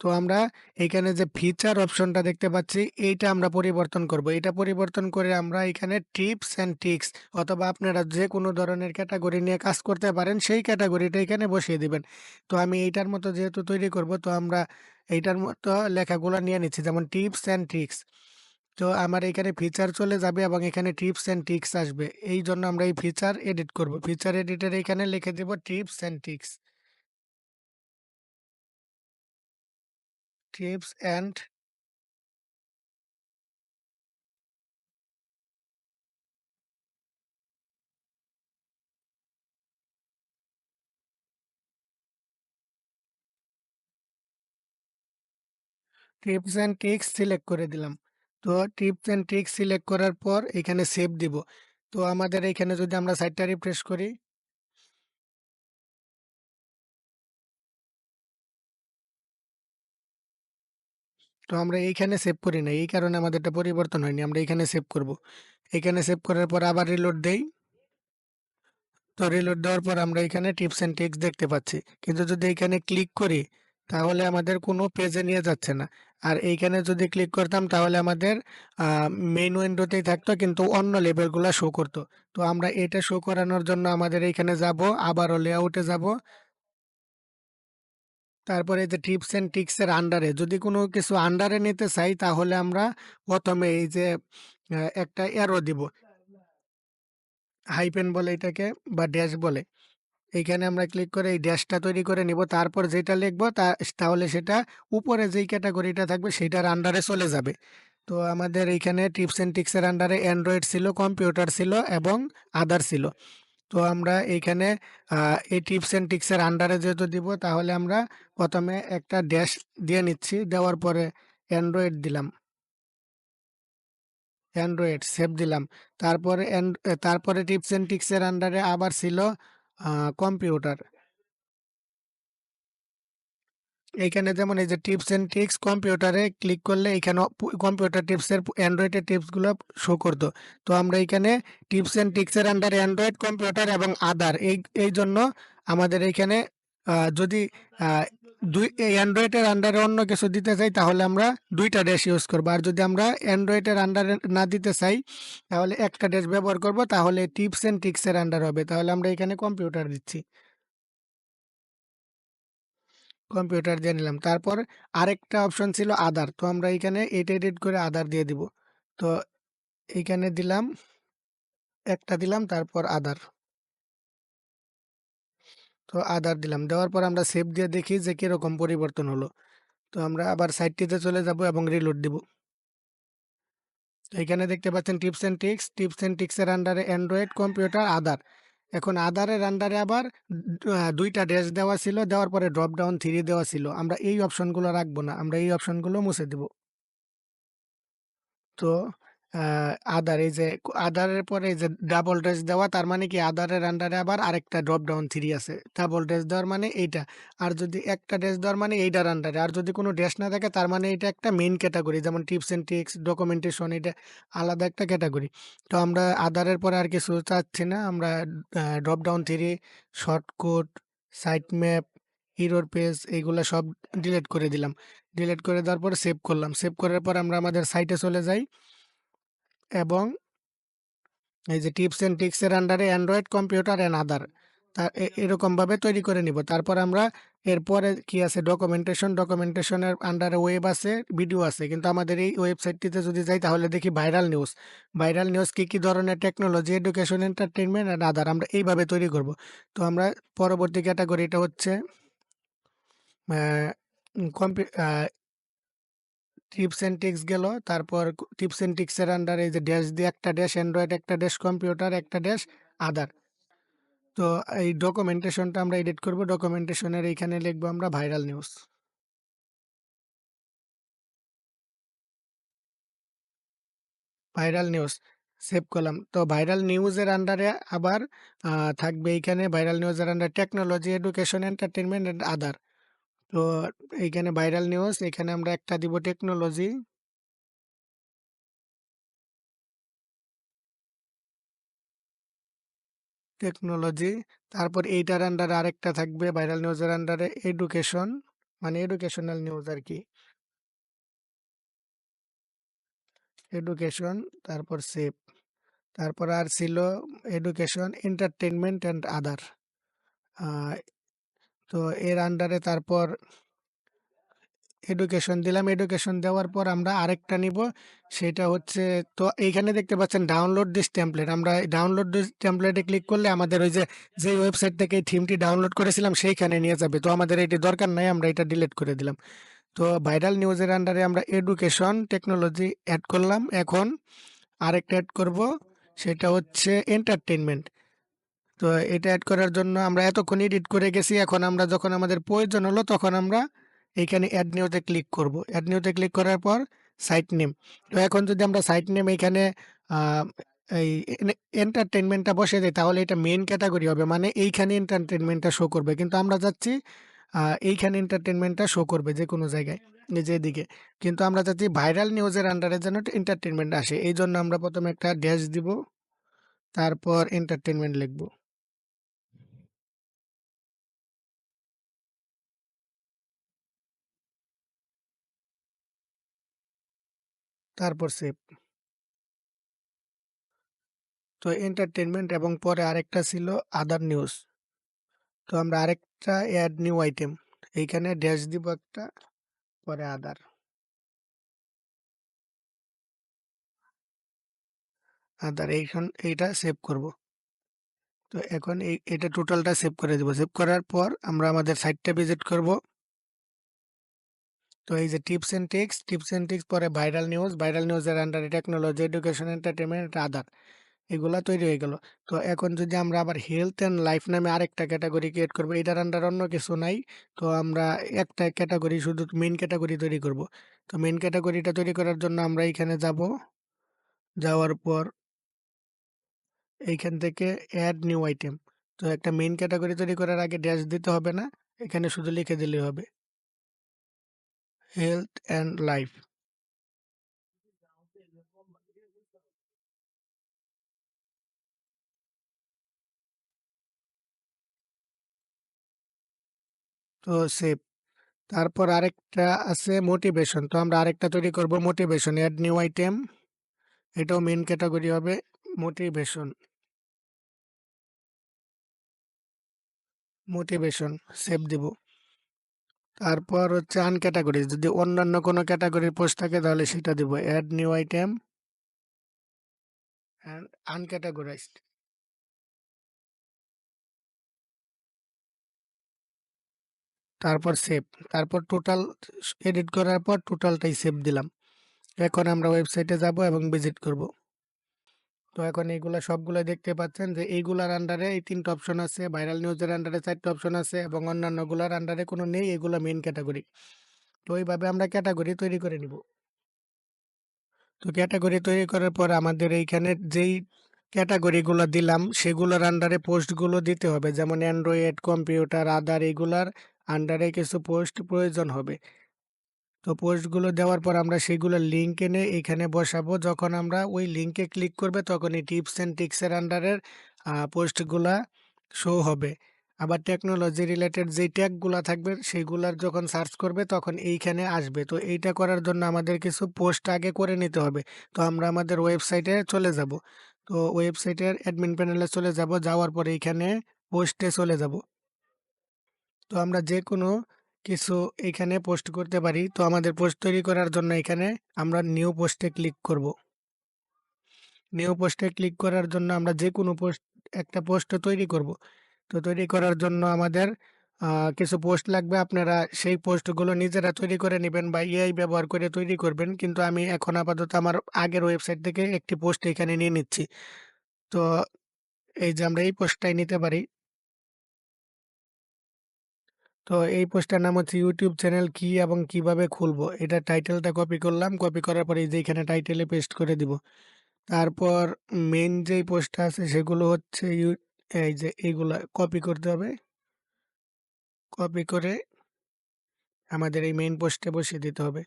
তো আমরা এখানে যে ফিচার অপশনটা দেখতে পাচ্ছি এইটা আমরা পরিবর্তন করব। এটা পরিবর্তন করে আমরা এখানে টিপস অ্যান্ড ট্রিক্স, অথবা আপনারা যে কোনো ধরনের ক্যাটাগরি নিয়ে কাজ করতে পারেন সেই ক্যাটাগরিটা এখানে বসিয়ে দিবেন। তো আমি এইটার মতো যেহেতু তৈরি করব, তো আমরা এইটার মতো লেখাগুলো নিয়ে নিচ্ছি, যেমন টিপস অ্যান্ড ট্রিক্স। তো আমার এখানে ফিচার চলে যাবে এবং এখানে টিপস অ্যান্ড ট্রিক্স আসবে। এই জন্য আমরা এই ফিচার এডিট করব। ফিচার এডিটর এখানে লিখে দেব tips and tricks, tips and tips and tricks select করে দিলাম। তো টিপস অ্যান্ড ট্রিক্স সিলেক্ট করার পর এখানে সেভ দিব। তো আমাদের এখানে যদি আমরা সাইটটা রিফ্রেশ করি, তো আমরা এইখানে সেভ করি না, এই কারণে আমাদেরটা পরিবর্তন হয়নি। আমরা এখানে সেভ করব। এখানে সেভ করার পর আবার রিলোড দেই। তো রিলোড দেওয়ার পর আমরা এখানে টিপস অ্যান্ড ট্রিক্স দেখতে পাচ্ছি। কিন্তু যদি এখানে ক্লিক করি তাহলে আমাদের কোনো পেজে নিয়ে যাচ্ছে না। আর এইখানে যদি ক্লিক করতাম তাহলে আমাদের মেইন উইন্ডোতেই থাকতো কিন্তু অন্য লেবেলগুলো শো করতো। তো আমরা এটা শো করানোর জন্য আমাদের এইখানে যাব, আবারও লেআউটে যাব। তারপরে এই যে টিপস অ্যান্ড ট্রিক্স এর আন্ডারে যদি কোনো কিছু আন্ডারে নিতে চাই তাহলে আমরা প্রথমে এই যে একটা অ্যারো দিব, হাইপেন বলে এটাকে বা ড্যাশ বলে। এইখানে আমরা ক্লিক করে এই ড্যাশটা তৈরি করে নিব। তারপর যেটা লিখবো তাহলে সেটা উপরে যেই ক্যাটাগরিটা থাকবে সেটার আন্ডারে চলে যাবে। তো আমাদের এইখানে টিপস অ্যান্ড ট্রিক্স এর আন্ডারে অ্যান্ড্রয়েড ছিল, কম্পিউটার ছিল এবং আদার ছিল। তো আমরা এইখানে এই টিপস অ্যান্ড ট্রিক্স এর আন্ডারে যেহেতু দিব তাহলে আমরা প্রথমে একটা ড্যাশ দিয়ে নিচ্ছি, দেওয়ার পরে অ্যান্ড্রয়েড দিলাম, অ্যান্ড্রয়েড সেভ দিলাম। তারপরে তারপরে টিপস অ্যান্ড ট্রিক্স এর আন্ডারে আবার ছিল কম্পিউটার। এইখানে যেমন এই যে টিপস এন্ড ট্রিক্স, কম্পিউটারে ক্লিক করলে এখানে কম্পিউটার টিপসের অ্যান্ড্রয়েডের টিপসগুলো শো করতো। তো আমরা এখানে টিপস এন্ড ট্রিক্সের আন্ডারে অ্যান্ড্রয়েড, কম্পিউটার এবং আদার, এই জন্য আমাদের এইখানে যদি আহ, এই অ্যান্ড্রয়েডের আন্ডারে অন্য কিছু দিতে চাই তাহলে আমরা দুইটা ড্যাশ ইউজ করবো। আর যদি আমরা অ্যান্ড্রয়েডের আন্ডারে না দিতে চাই তাহলে একটা ড্যাশ ব্যবহার করব, তাহলে টিপস এন্ড ট্রিক্সের আন্ডার হবে। তাহলে আমরা এখানে কম্পিউটার দিচ্ছি, কম্পিউটার দিয়ে নিলাম। তারপর আরেকটা অপশন ছিল আদার। তো আমরা এখানে এটা এডিট করে আদার দিয়ে দিব। তো এইখানে দিলাম, একটা দিলাম, তারপর আদার। তো আদার দিলাম। দেওয়ার পর আমরা সেভ দিয়ে দেখি যে কিরকম পরিবর্তন হলো। তো আমরা আবার সাইটটিতে চলে যাব এবং রিলোড দিব। তো এখানে দেখতে পাচ্ছেন টিপস অ্যান্ড ট্রিক্স এর আন্ডারে অ্যান্ড্রয়েড কম্পিউটার আদার। এখন আদারের আন্ডারে আবার ২ টা ড্যাশ দেওয়া ছিল, দেওয়ার পরে ড্রপ ডাউন 3 দেওয়া ছিল। আমরা এই অপশনগুলো রাখবো না। আমরা এই অপশনগুলো মুছে দিব। তো আ আদার এই যে আদারের পরে এই যে ডাবল ড্যাশ দেওয়া, তার মানে কি আদারের আন্ডারে আবার আরেকটা ড্রপ ডাউন 3 আছে। ডাবল ড্যাশ দেওয়ার মানে এইটা। আর যদি একটা ড্যাশ দেওয়ার মানে এইটার আন্ডারে। আর যদি কোনো ড্যাশ না থাকে তার মানে এটা একটা মেইন ক্যাটেগরি, যেমন টিপস অ্যান্ড ট্রিক্স, ডকুমেন্টেশন, এটা আলাদা একটা ক্যাটেগরি। তো আমরা আদারের পরে আর কিছু চাচ্ছি না। আমরা drop down 3, shortcut, site map, error page এইগুলা সব ডিলিট করে দিলাম। ডিলিট করে দেওয়ার পরে সেভ করলাম। সেভ করার পর আমরা আমাদের সাইটে চলে যাই এবং এই যে টিপস অ্যান্ড ট্রিক্স এর আন্ডারে অ্যান্ড্রয়েড কম্পিউটার অ্যান্ড আদার, তা এরকমভাবে তৈরি করে নিব। তারপর আমরা এরপরে কি আছে, ডকুমেন্টেশনের আন্ডারে ওয়েব আছে, ভিডিও আছে। কিন্তু আমাদের এই ওয়েবসাইটটিতে যদি যাই তাহলে দেখি ভাইরাল নিউজ কি কি ধরনের technology, education, entertainment and other আমরা এইভাবে তৈরি করব। তো আমরা পরবর্তী ক্যাটাগরিটা হচ্ছে টিপস অ্যান্ড ট্রিক্স গেল। তারপর টিপস অ্যান্ড ট্রিক্স এর আন্ডারে এই যে ড্যাশ দিয়ে একটা ড্যাশ অ্যান্ড্রয়েড, একটা ড্যাশ কম্পিউটার, একটা ড্যাশ আদার। তো এই ডকুমেন্টেশনটা আমরা এডিট করব। ডকুমেন্টেশনের এইখানে লিখবো আমরা ভাইরাল নিউজ সেভ করলাম। তো ভাইরাল নিউজের আন্ডারে আবার থাকবে এইখানে ভাইরাল নিউজের under technology, education, entertainment and other. তো এইখানে ভাইরাল নিউজ, এখানে আমরা একটা দিব টেকনোলজি। তারপর এইটার আন্ডারে আরেকটা থাকবে ভাইরাল নিউজের আন্ডারে এডুকেশন, মানে এডুকেশনাল নিউজ আর কি। এডুকেশন, তারপর সেভ। তারপর আর ছিল এডুকেশন, এন্টারটেইনমেন্ট অ্যান্ড আদার। তো এর আন্ডারে তারপর এডুকেশন দিলাম। এডুকেশন দেওয়ার পর আমরা আরেকটা নিব, সেটা হচ্ছে, তো এইখানে দেখতে পাচ্ছেন ডাউনলোড দিস টেমপ্লেট। আমরা ডাউনলোড দিস টেমপ্লেটে ক্লিক করলে আমাদের ওই যে যে ওয়েবসাইট থেকে এই থিমটি ডাউনলোড করেছিলাম সেইখানে নিয়ে যাবে। তো আমাদের এটি দরকার নাই, আমরা এটা ডিলিট করে দিলাম। তো ভাইরাল নিউজের আন্ডারে আমরা এডুকেশন টেকনোলজি অ্যাড করলাম। এখন আরেকটা অ্যাড করব, সেটা হচ্ছে এন্টারটেইনমেন্ট। তো এটা এড করার জন্য আমরা এতক্ষণ এডিট করে গেছি। এখন আমরা যখন আমাদের প্রয়োজন হলো তখন আমরা এইখানে অ্যাড নিউতে ক্লিক করব। অ্যাড নিউতে ক্লিক করার পর সাইট নেম। তো এখন যদি আমরা সাইট নেম এইখানে আহ, এই এন্টারটেনমেন্টটা বসে দেয় তাহলে এটা মেইন ক্যাটাগরি হবে, মানে এইখানে এন্টারটেনমেন্টটা শো করবে। কিন্তু আমরা চাচ্ছি এইখানে এন্টারটেনমেন্টটা শো করবে যে কোনো জায়গায়, এই যে এদিকে। কিন্তু আমরা চাচ্ছি ভাইরাল নিউজের আন্ডারে যেন এন্টারটেনমেন্ট আসে, এই জন্য আমরা প্রথমে একটা ড্যাশ দিব, তারপর এন্টারটেনমেন্ট লিখবো, তারপর সেভ। তো এন্টারটেনমেন্ট এবং পরে আরেকটা ছিল আদার নিউজ। তো আমরা আরেকটা অ্যাড নিউ আইটেম, এইখানে ড্যাশ দিব একটা, পরে আদার এইটা সেভ করব। তো এখন এটা টোটালটা সেভ করে দিব। সেভ করার পর আমরা আমাদের সাইটটা ভিজিট করব। তো এই যে টিপস এন্ড ট্রিক্স পরে ভাইরাল নিউজের আন্ডারে টেকনোলজি, এডুকেশন, এন্টারটেনমেন্ট, আদার, এগুলা তৈরি হয়ে গেল। তো এখন যদি আমরা আবার হেলথ অ্যান্ড লাইফ নামে আরেকটা ক্যাটাগরি ক্রিয়েট করবো, এটার আন্ডার অন্য কিছু নাই। তো আমরা একটা ক্যাটাগরি, শুধু মেইন ক্যাটাগরি তৈরি করব। তো মেইন ক্যাটাগরিটা তৈরি করার জন্য আমরা এইখানে যাব। যাওয়ার পর এইখান থেকে অ্যাড নিউ আইটেম। তো একটা মেইন ক্যাটাগরি তৈরি করার আগে ড্যাশ দিতে হবে না, এখানে শুধু লিখে দিলেই হবে হেলথ অ্যান্ড লাইফ। তো সেভ। তারপর আরেকটা আছে মোটিভেশন। তো আমরা আরেকটা তৈরি করব মোটিভেশন, অ্যাড নিউ আইটেম, এটাও মেইন ক্যাটাগরি হবে মোটিভেশন, সেভ দিব। তারপর হচ্ছে আনক্যাটাগরি, যদি অন্যান্য কোনো ক্যাটাগরির পোস্ট থাকে তাহলে সেটা দিব, অ্যাড নিউ আইটেম অ্যান্ড আনক্যাটাগরাইজড। তারপর সেভ। তারপর টোটাল এডিট করার পর টোটালটাই সেভ দিলাম। এখন আমরা ওয়েবসাইটে যাব এবং ভিজিট করব। তো এখন এইগুলা সবগুলা দেখতে পাচ্ছেন যে এইগুলার আন্ডারে এই ৩ টা অপশন আছে, ভাইরাল নিউজের আন্ডারে ৪ টা অপশন আছে এবং অন্যান্যগুলার আন্ডারে কোনো নেই, এগুলা মেইন ক্যাটেগরি। তো এইভাবে আমরা ক্যাটেগরি তৈরি করে নিব। তো ক্যাটেগরি তৈরি করার পর আমাদের এইখানে যেই ক্যাটেগরিগুলো দিলাম সেগুলোর আন্ডারে পোস্টগুলো দিতে হবে। যেমন অ্যান্ড্রয়েড, কম্পিউটার, আদার এগুলার আন্ডারে কিছু পোস্ট প্রয়োজন হবে। তো পোস্টগুলো দেওয়ার পর আমরা সেগুলোর লিঙ্ক এনে এখানে বসাবো। যখন আমরা ওই লিঙ্কে ক্লিক করবে তখন এই টিপস অ্যান্ড ট্রিক্সের আন্ডারের পোস্টগুলা শো হবে। আবার টেকনোলজি রিলেটেড যেই ট্যাগগুলা থাকবে সেগুলার যখন সার্চ করবে তখন এইখানে আসবে। তো এইটা করার জন্য আমাদের কিছু পোস্ট আগে করে নিতে হবে। তো আমরা আমাদের ওয়েবসাইটে চলে যাব। তো ওয়েবসাইটের অ্যাডমিন প্যানেলে চলে যাব। যাওয়ার পরে এইখানে পোস্টে চলে যাব। তো আমরা যেকোনো কিছু এখানে পোস্ট করতে পারি। তো আমাদের পোস্ট তৈরি করার জন্য এখানে আমরা নিউ পোস্টে ক্লিক করব। নিউ পোস্টে ক্লিক করার জন্য আমরা যেকোনো একটা পোস্ট তৈরি করব। তো তৈরি করার জন্য আমাদের কিছু পোস্ট লাগবে। আপনারা সেই পোস্টগুলো নিজেরা তৈরি করে নিবেন বা এআই ব্যবহার করে তৈরি করবেন। কিন্তু আমি এখন আপাতত আমার আগের ওয়েবসাইট থেকে একটি পোস্ট এখানে নিয়ে নিচ্ছি। তো এই যে আমরা এই পোস্টটাই নিতে পারি। তো এই পোস্টটার নাম হচ্ছে ইউটিউব চ্যানেল কি এবং কিভাবে খুলবো। এটা টাইটেলটা কপি করলাম। কপি করার পরে এই যে এখানে টাইটেলে পেস্ট করে দিব। তারপর মেইন যেই পোস্টটা আছে সেগুলো হচ্ছে এই যে এইগুলা কপি করতে হবে। কপি করে আমাদের এই মেইন পোস্টে বসিয়ে দিতে হবে।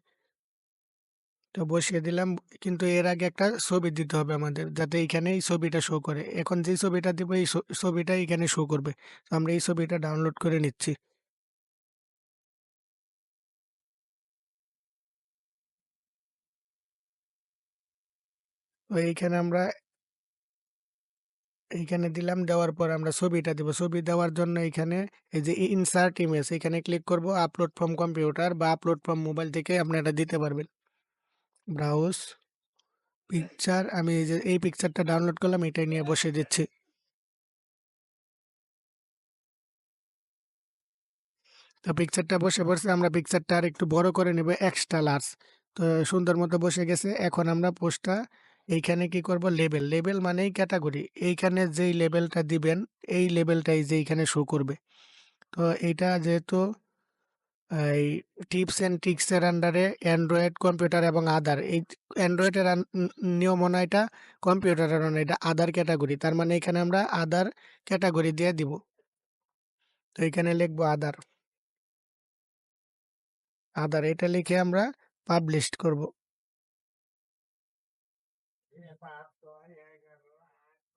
তো বসিয়ে দিলাম, কিন্তু এর আগে একটা ছবি দিতে হবে আমাদের, যাতে এইখানে এই ছবিটা শো করে। এখন যেই ছবিটা দিব এই ছবিটা এখানে শো করবে। তো আমরা এই ছবিটা ডাউনলোড করে নিচ্ছি। তো এইখানে আমরা এইখানে দিলাম, দেওয়ার পর আমরা ছবিটা দিব। ছবি দেওয়ার জন্য এখানে এই যে ইনসার্ট ইমেজ এখানে ক্লিক করব। আপলোড ফ্রম কম্পিউটার বা আপলোড ফ্রম মোবাইল থেকে আপনারা দিতে পারবেন। ব্রাউজ পিকচার, আমি এই যে এই পিকচারটা ডাউনলোড করলাম, এটাই নিয়ে বসিয়ে দিচ্ছি। তো পিকচারটা বসে পড়ছে, আমরা পিকচারটা আর একটু বড় করে নেব, এক্সট্রা লার্জ। তো সুন্দর মতো বসে গেছে। এখন আমরা পোস্টটা এইখানে কি করব, লেবেল। লেবেল মানেই ক্যাটাগরি। এইখানে যেই লেবেলটা দিবেন এই লেবেলটাই যে এইখানে শো করবে। তো এইটা যেহেতু এই টিপস অ্যান্ড ট্রিক্স এর আন্ডারে অ্যান্ড্রয়েড, কম্পিউটার এবং আদার, এই অ্যান্ড্রয়েডের নিয়ম মনে হয় এটা, কম্পিউটারের মনে হয় এটা আদার ক্যাটাগরি। তার মানে এখানে আমরা আদার ক্যাটাগরি দিয়ে দিব। তো এখানে লিখবো আদার। আদার এটা লিখে আমরা পাবলিশ করব।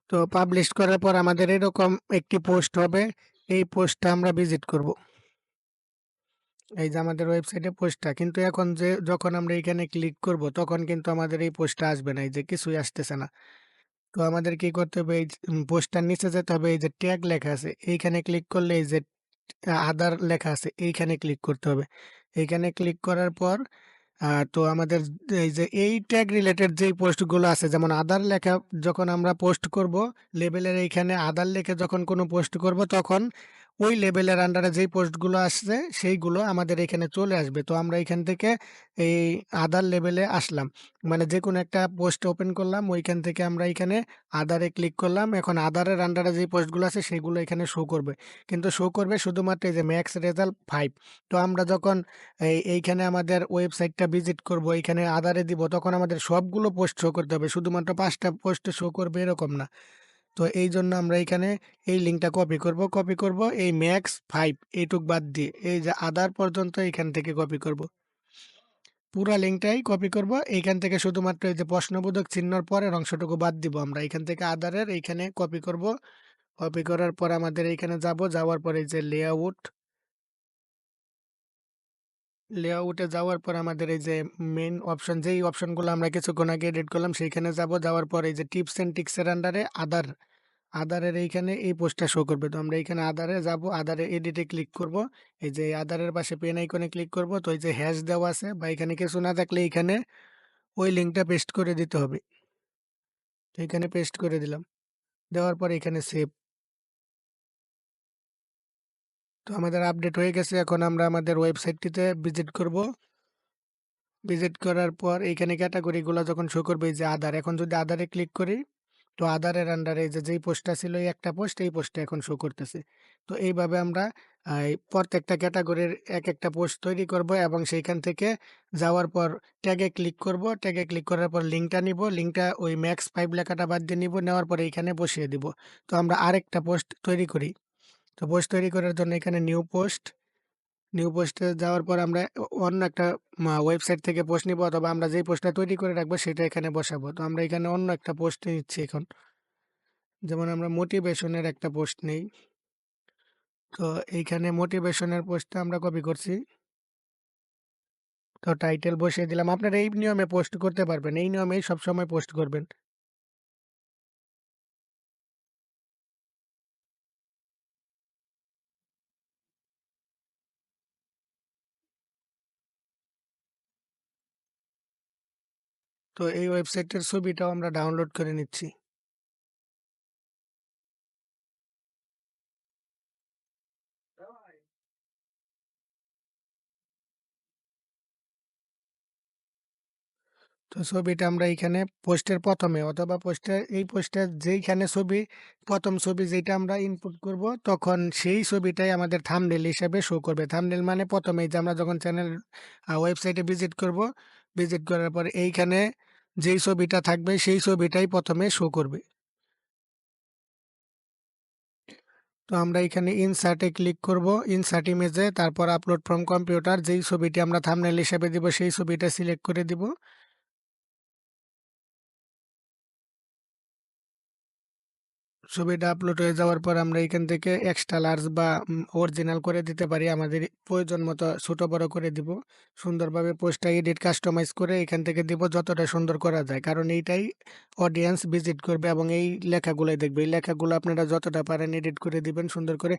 তো পাবলিশ করার পর আমাদের এরকম একটি পোস্ট হবে। এই পোস্টটা আমরা ভিজিট করব। এই যে আমাদের ওয়েবসাইটে পোস্টটা, কিন্তু এখন যে যখন আমরা এখানে ক্লিক করব তখন কিন্তু আমাদের এই পোস্টটা আসবে না, এই যে কিছুই আসতেছে না। তো আমাদের কি করতে হবে, এই পোস্টটার নিচে যেতে হবে, এই যে ট্যাগ লেখা আছে এইখানে ক্লিক করলে এই যে আদার লেখা আছে এইখানে ক্লিক করতে হবে। এইখানে ক্লিক করার পর তো আমাদের এই যে এই ট্যাগ রিলেটেড যেই পোস্টগুলো আছে, যেমন আদার লেখা, যখন আমরা পোস্ট করব লেবেলের এইখানে আদার লিখে যখন কোনো পোস্ট করব তখন ওই লেবেলের আন্ডারে যেই পোস্টগুলো আসছে সেইগুলো আমাদের এখানে চলে আসবে। তো আমরা এখান থেকে এই আদার লেবেলে আসলাম, মানে যে কোনো একটা পোস্ট ওপেন করলাম, ওইখান থেকে আমরা এখানে আদারে ক্লিক করলাম। এখন আদারের আন্ডারে যেই পোস্টগুলো আছে সেগুলো এখানে শো করবে, কিন্তু শো করবে শুধুমাত্র এই যে ম্যাক্স রেজাল্ট 5। তো আমরা যখন এইখানে আমাদের ওয়েবসাইটটা ভিজিট করব, এইখানে আধারে দিব, তখন আমাদের সবগুলো পোস্ট শো করতে হবে, শুধুমাত্র 5টা পোস্ট শো করবে এরকম না। তো এই জন্য আমরা এখানে এই লিঙ্কটা কপি করব। কপি করব এই ম্যাক্স 5 এইটুক বাদ দিয়ে এই যে আধার পর্যন্ত এখান থেকে কপি করব। পুরা লিঙ্কটাই কপি করব। এইখান থেকে শুধুমাত্র এই যে প্রশ্নবোধক চিহ্নর পরের অংশটুকু বাদ দিব। আমরা এখান থেকে আধারের এইখানে কপি করব। কপি করার পর আমাদের এইখানে যাব, যাওয়ার পরে এই যে লেআউট, লেআউটে যাওয়ার পর আমাদের এই যে মেইন অপশন, যেই অপশনগুলো আমরা কিছুক্ষণ আগে এডিট করলাম সেইখানে যাব। যাওয়ার পর এই যে টিপস এন্ড ট্রিক্স এর আন্ডারে আদার, আদারের এইখানে এই পোস্টটা শো করবে। তো আমরা এইখানে আদারে যাব, আদারে এডিটে ক্লিক করব। এই যে আদারের পাশে পেন আইকনে ক্লিক করব। তো এই যে হ্যাশ দেওয়া আছে বা এখানে কিছু না থাকলে এইখানে ওই লিঙ্কটা পেস্ট করে দিতে হবে। তো এখানে পেস্ট করে দিলাম। দেওয়ার পর এখানে সেভ। তো আমাদের আপডেট হয়ে গেছে। এখন আমরা আমাদের ওয়েবসাইটটিতে ভিজিট করব। ভিজিট করার পর এইখানে ক্যাটেগরিগুলা যখন শো করবে এই যে আদার, এখন যদি আদারে ক্লিক করি, তো আদারের আন্ডারে এই যে যেই পোস্টটা ছিল এই একটা পোস্ট, এই পোস্টটা এখন শো করতেছে। তো এইভাবে আমরা এই প্রত্যেকটা ক্যাটেগরির একটা পোস্ট তৈরি করব এবং সেইখান থেকে যাওয়ার পর ট্যাগে ক্লিক করব। ট্যাগে ক্লিক করার পর লিঙ্কটা নিব। লিঙ্কটা ওই ম্যাক্স 5 লেখাটা বাদ দিয়ে নিব। নেওয়ার পরে এইখানে বসিয়ে দিব। তো আমরা আরেকটা পোস্ট তৈরি করি। তো পোস্ট তৈরি করার জন্য এখানে নিউ পোস্টে যাওয়ার পর আমরা অন্য একটা ওয়েবসাইট থেকে পোস্ট নিব, অথবা আমরা যেই পোস্টটা তৈরি করে রাখবো সেটা এখানে বসাবো। তো আমরা এখানে অন্য একটা পোস্ট নিচ্ছি এখন। যেমন আমরা মোটিভেশনের একটা পোস্ট নেই। তো এইখানে মোটিভেশনের পোস্টটা আমরা কপি করছি। তো টাইটেল বসিয়ে দিলাম। আপনারা এই নিয়মে পোস্ট করতে পারবেন। এই নিয়মেই সবসময় পোস্ট করবেন। তো এই ওয়েবসাইটের ছবিটাও আমরা ডাউনলোড করে নিচ্ছি। তো ছবিটা আমরা এইখানে পোস্টের ১ম এ, অথবা পোস্টের যেইখানে প্রথম ছবি যেটা আমরা ইনপুট করব, তখন সেই ছবিটাই আমাদের থাম্বনেইল হিসেবে শো করবে। থাম্বনেইল মানে ১ম এই যে আমরা যখন ওয়েবসাইটে ভিজিট করব, ভিজিট করার পরে এইখানে যেই ছবিটা থাকবে সেই ছবিটাই ১ম এ শো করবে। তো আমরা এখানে ইনসার্ট এ ক্লিক করব। ইনসার্ট ইমেজে, তারপর আপলোড ফ্রম কম্পিউটার, যেই ছবিটি আমরা থাম্বনেইল হিসেবে দিব সেই ছবিটা সিলেক্ট করে দিব। ছবিটা আপলোড হয়ে যাওয়ার পর আমরা এখান থেকে এক্সট্রা লার্জ বা অরিজিনাল করে দিতে পারি। আমাদের প্রয়োজন মতো ছোট বড় করে দিব। সুন্দরভাবে পোস্টটা এডিট কাস্টমাইজ করে এখান থেকে দিব যতটা সুন্দর করা যায়। কারণ এইটাই অডিয়েন্স ভিজিট করবে এবং এই লেখাগুলাই দেখবে। এই লেখাগুলো আপনারা যতটা পারেন এডিট করে দিবেন সুন্দর করে।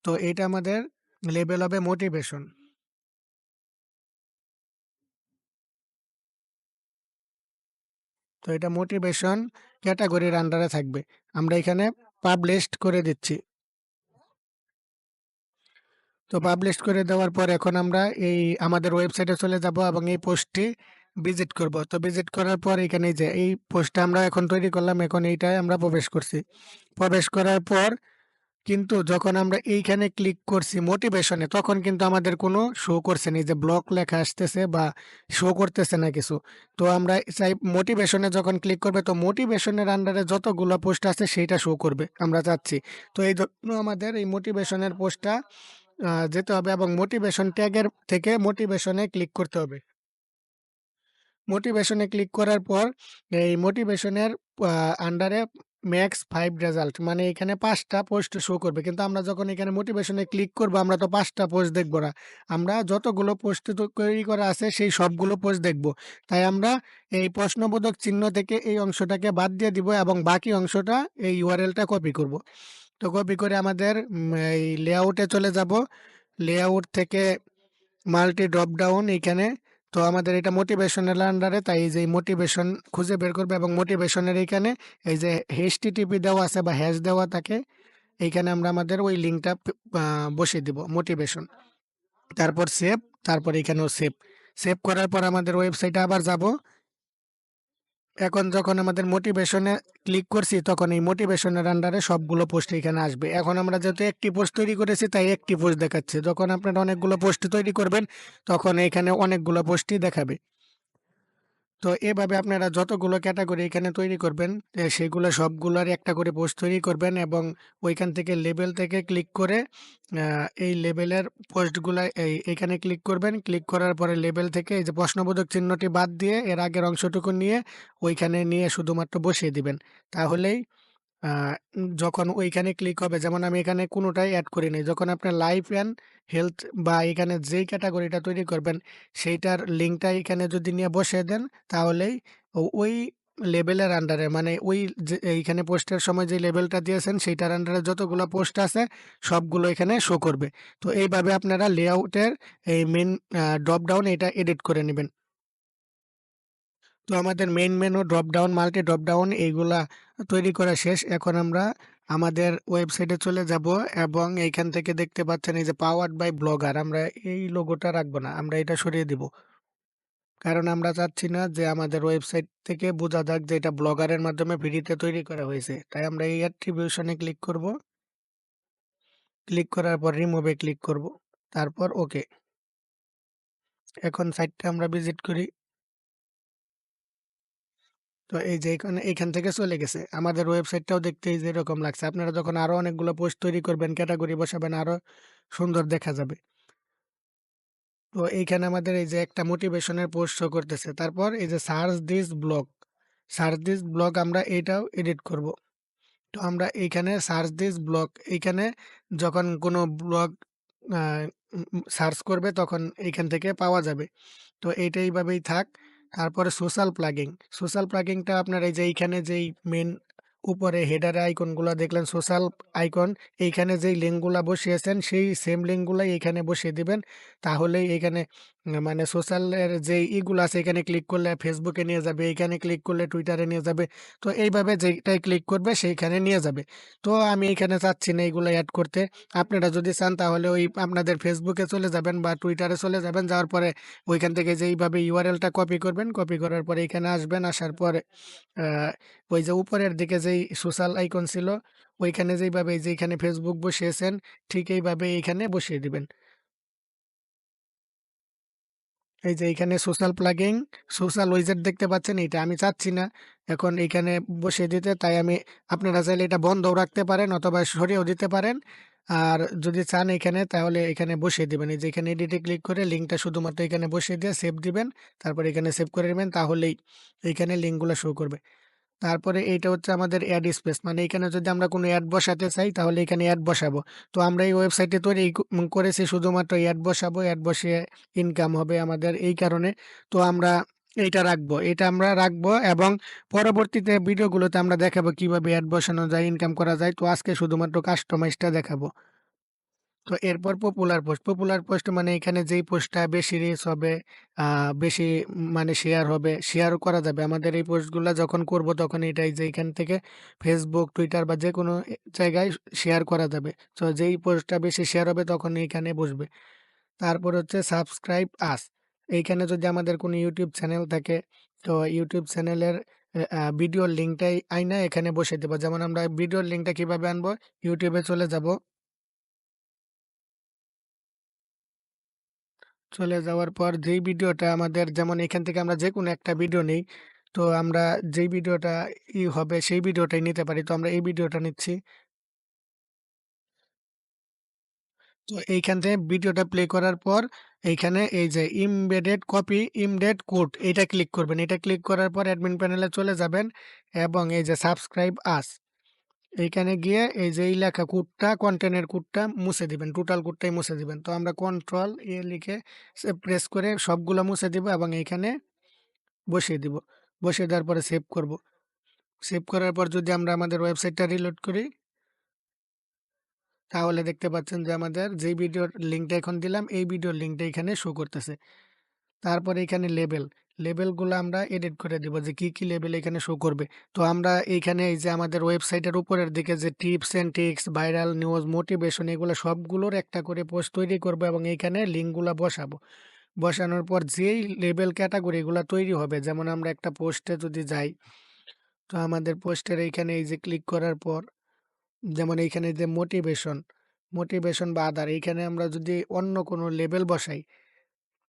তো এইটা আমাদের লেভেল হবে মোটিভেশন। তো এটা মোটিভেশন ক্যাটেগরির আন্ডারে থাকবে। আমরা এখানে পাবলিশড করে দিচ্ছি। তো পাবলিশ করে দেওয়ার পর এখন আমরা এই আমাদের ওয়েবসাইটে চলে যাব এবং এই পোস্টটি ভিজিট করব। তো ভিজিট করার পর এখানে এই যে এই পোস্টটা আমরা এখন তৈরি করলাম, এখন এইটায় আমরা প্রবেশ করছি। প্রবেশ করার পর কিন্তু যখন আমরা এইখানে ক্লিক করছি মোটিভেশনে, তখন কিন্তু আমাদের কোনো শো করছে না। এই যে ব্লক লেখা আসতেছে বা শো করতেছে না কিছু। তো আমরা চাই মোটিভেশনে যখন ক্লিক করবে, তো মোটিভেশনের আন্ডারে যতগুলো পোস্ট আছে সেইটা শো করবে আমরা চাচ্ছি। তো এই জন্য আমাদের এই মোটিভেশনের পোস্টটা যেতে হবে এবং মোটিভেশন ট্যাগের থেকে মোটিভেশনে ক্লিক করতে হবে। মোটিভেশনে ক্লিক করার পর এই মোটিভেশনের আন্ডারে ম্যাক্স ৫ রেজাল্ট, মানে এখানে ৫ টা পোস্ট শো করবে। কিন্তু আমরা যখন এখানে মোটিভেশনে ক্লিক করব, আমরা তো ৫ টা পোস্ট দেখব না। আমরা যতগুলো পোস্ট তৈরি করা আছে সেই সবগুলো পোস্ট দেখব। তাই আমরা এই প্রশ্নবোধক চিহ্ন থেকে এই অংশটাকে বাদ দিয়ে দিব এবং বাকি অংশটা এই ইউআরএলটা কপি করব। তো কপি করে আমাদের এই লেআউটে চলে যাব। লেআউট থেকে মাল্টি ড্রপ ডাউন এইখানে। তো আমাদের এটা মোটিভেশনের আন্ডারে, তাই এই যে মোটিভেশন খুঁজে বের করবে এবং মোটিভেশনের এইখানে এই যে এইচটিটিপি দেওয়া আছে বা হ্যাশ দেওয়া থাকে, এইখানে আমরা আমাদের ওই লিঙ্কটা বসিয়ে দিব মোটিভেশন। তারপর সেভ, তারপর এখানেও সেভ। সেভ করার পর আমাদের ওয়েবসাইটে আবার যাব। এখন যখন আমাদের মোটিভেশনে ক্লিক করছি, তখন এই মোটিভেশনের আন্ডারে সবগুলো পোস্ট এখানে আসবে। এখন আমরা যেহেতু একটি পোস্ট তৈরি করেছি তাই একটি পোস্ট দেখাচ্ছে। যখন আপনারা অনেকগুলো পোস্ট তৈরি করবেন, তখন এখানে অনেকগুলো পোস্টই দেখাবে। তো এভাবে আপনারা যতগুলো ক্যাটাগরি এখানে তৈরি করবেন, সেগুলো সবগুলোর একটা করে পোস্ট তৈরি করবেন এবং ওইখান থেকে লেবেল থেকে ক্লিক করে এই লেবেলের পোস্টগুলা এখানে ক্লিক করবেন। ক্লিক করার পরে লেবেল থেকে এই যে প্রশ্নবোধক চিহ্নটি বাদ দিয়ে এর আগের অংশটুকু নিয়ে ওইখানে নিয়ে শুধুমাত্র বসিয়ে দিবেন। তাহলেই আ যখন ওইখানে ক্লিক হবে, যেমন আমি এখানে কোনোটাই এড করি নাই। যখন আপনার লাইফ অ্যান্ড হেলথ বা এখানে যেই ক্যাটেগরিটা তৈরি করবেন সেইটার লিঙ্কটা এখানে যদি নিয়ে বসিয়ে দেন, তাহলেই ওই লেবেলের আন্ডারে, মানে ওই যে এইখানে পোস্টের সময় যে লেবেলটা দিয়েছেন সেইটার আন্ডারে যতগুলো পোস্ট আছে সবগুলো এখানে শো করবে। তো এইভাবে আপনারা লেআউটের এই মেইন ড্রপ ডাউন এটা এডিট করে নিবেন। তো আমাদের main menu, drop down, multi drop down এইগুলা তৈরি করা শেষ। এখন আমরা আমাদের ওয়েবসাইটে চলে যাব এবং এইখান থেকে দেখতে পাচ্ছেন এই যে পাওয়ার্ড বাই ব্লগার, আমরা এই লোগোটা রাখবো না, আমরা এটা সরিয়ে দিব। কারণ আমরা চাচ্ছি না যে আমাদের ওয়েবসাইট থেকে বোঝা যাক যে এটা ব্লগারের মাধ্যমে ফ্রিতে তৈরি করা হয়েছে। তাই আমরা এই অ্যাট্রিবিউশনে ক্লিক করব। ক্লিক করার পর রিমুভ এ ক্লিক করব। তারপর ওকে। এখন সাইটটা আমরা ভিজিট করি। তো এই যে এখান থেকে চলে গেছে। আমাদের ওয়েবসাইটটাও দেখতে এই যে এরকম লাগছে। আপনারা যখন আরো অনেকগুলো পোস্ট তৈরি করবেন, ক্যাটেগরি বসাবেন, আরো সুন্দর দেখা যাবে। তো এইখানে আমাদের এই যে একটা মোটিভেশনের পোস্ট শো করতেছে। তারপর এই যে search this blog, search this blog আমরা এটাও এডিট করব। তো আমরা এইখানে সার্চ দিস ব্লগ, এইখানে যখন কোনো ব্লগ আ সার্চ করবে তখন এইখান থেকে পাওয়া যাবে। তো এইটা এইভাবেই থাক। তারপরে সোশ্যাল প্লাগিং। সোশ্যাল প্লাগিংটা আপনার এই যে এইখানে যেই মেইন উপরে হেডার আইকনগুলা দেখলেন সোশ্যাল আইকন, এইখানে যেই লিঙ্কগুলা বসিয়েছেন সেই সেম লিঙ্কগুলাই এইখানে বসিয়ে দিবেন। তাহলেই এইখানে মানে সোশ্যালের যেই ইগুলা আছে এখানে ক্লিক করলে ফেসবুকে নিয়ে যাবে, এইখানে ক্লিক করলে টুইটারে নিয়ে যাবে। তো এইভাবে যেইটাই ক্লিক করবে সেইখানে নিয়ে যাবে। তো আমি এইখানে চাচ্ছি না এগুলা এড করতে। আপনারা যদি চান তাহলে ওই আপনাদের ফেসবুকে চলে যাবেন বা টুইটারে চলে যাবেন। যাওয়ার পরে ওইখান থেকে যেইভাবে ইউআরএলটা কপি করবেন, কপি করার পরে এখানে আসবেন। আসার পরে আ ওই যে উপরের দিকে যেই সোশ্যাল আইকন ছিল, ওইখানে যেইভাবে এই যে এখানে ফেসবুক বসিয়েছেন, ঠিক এইভাবে এইখানে বসিয়ে দিবেন। এই যে এইখানে সোশ্যাল প্লাগিং, সোশ্যাল উইজেট দেখতে পাচ্ছেন, এইটা আমি চাচ্ছি না এখন এইখানে বসিয়ে দিতে। তাই আমি, আপনারা চাইলে এটা বন্ধও রাখতে পারেন অথবা সরিয়েও দিতে পারেন। আর যদি চান এখানে তাহলে এখানে বসিয়ে দিবেন। এই যে এখানে এডিটে ক্লিক করে লিঙ্কটা শুধুমাত্র এখানে বসিয়ে দিয়ে সেভ দিবেন। তারপর এখানে সেভ করে নিবেন, তাহলেই এইখানে লিঙ্কগুলা শো করবে। তারপরে এইটা হচ্ছে আমাদের এড স্পেস, মানে এখানে যদি আমরা কোনো অ্যাড বসাতে চাই তাহলে এখানে অ্যাড বসাবো। তো আমরা এই ওয়েবসাইটে তৈরি করেছি শুধুমাত্র অ্যাড বসাবো, অ্যাড বসিয়ে ইনকাম হবে আমাদের এই কারণে। তো আমরা এইটা রাখবো, এটা আমরা রাখবো এবং পরবর্তীতে ভিডিওগুলোতে আমরা দেখাবো কিভাবে অ্যাড বসানো যায়, ইনকাম করা যায়। তো আজকে শুধুমাত্র কাস্টমাইজটা দেখাবো। তো এরপর পপুলার পোস্ট। পপুলার পোস্ট মানে এখানে যেই পোস্টটা বেশি রিচ হবে, আ বেশি মানে শেয়ার হবে, শেয়ারও করা যাবে। আমাদের এই পোস্টগুলা যখন করব তখন এটাই যে এখান থেকে Facebook, Twitter বা যেকোনো জায়গায় শেয়ার করা যাবে। তো যেই পোস্টটা বেশি শেয়ার হবে তখন এইখানে বসবে। তারপর হচ্ছে সাবস্ক্রাইব আস। এইখানে যদি আমাদের কোনো YouTube চ্যানেল থাকে, তো YouTube চ্যানেলের ভিডিওর লিঙ্কটাই আইনা এখানে বসিয়ে দেব। যেমন আমরা ভিডিওর লিঙ্কটা কিভাবে আনবো? YouTube এ চলে যাব। চলে যাওয়ার পর যেই ভিডিওটা আমাদের, যেমন এখান থেকে আমরা যেকোনো একটা ভিডিও নেই। তো আমরা যেই ভিডিওটা হবে সেই ভিডিওটাই নিতে পারি। তো আমরা এই ভিডিওটা নিচ্ছি। তো এইখান থেকে ভিডিওটা প্লে করার পর এইখানে এই যে ইমবেডেড কপি ইমবেড কোড এইটা ক্লিক করবেন। এটা ক্লিক করার পর অ্যাডমিন প্যানেলে চলে যাবেন এবং এই যে সাবস্ক্রাইব আস এইখানে গিয়ে এই যে এই লেখা কোডটা, কন্টেন্টের কোডটা মুছে দিবেন। টোটাল কোডটাই মুছে দিবেন। তো আমরা কন্ট্রোল এ লিখে প্রেস করে সবগুলা মুছে দিব এবং এইখানে বসিয়ে দিব। বসিয়ে দেওয়ার পরে সেভ করব। সেভ করার পর যদি আমরা আমাদের ওয়েবসাইটটা রিলোড করি, তাহলে দেখতে পাচ্ছেন যে আমাদের যেই ভিডিওর লিঙ্কটা এখন দিলাম, এই ভিডিওর লিঙ্কটা এখানে শো করতেছে। তারপরে এখানে লেবেল, লেবেলগুলো আমরা এডিট করে দিব যে কি লেবেল এখানে শো করবে। তো আমরা এইখানে এই যে আমাদের ওয়েবসাইটের উপরের দিকে যে tips and tricks, viral news, motivation এগুলো সবগুলোর একটা করে পোস্ট তৈরি করব এবং এইখানে লিঙ্কগুলা বসাবো। বসানোর পর যেই লেবেল ক্যাটেগরিগুলা তৈরি হবে, যেমন আমরা একটা পোস্টে যদি যাই, তো আমাদের পোস্টের এইখানে এই যে ক্লিক করার পর যেমন এইখানে যে মোটিভেশন, মোটিভেশন বা আদার, এইখানে আমরা যদি অন্য কোনো লেবেল বসাই,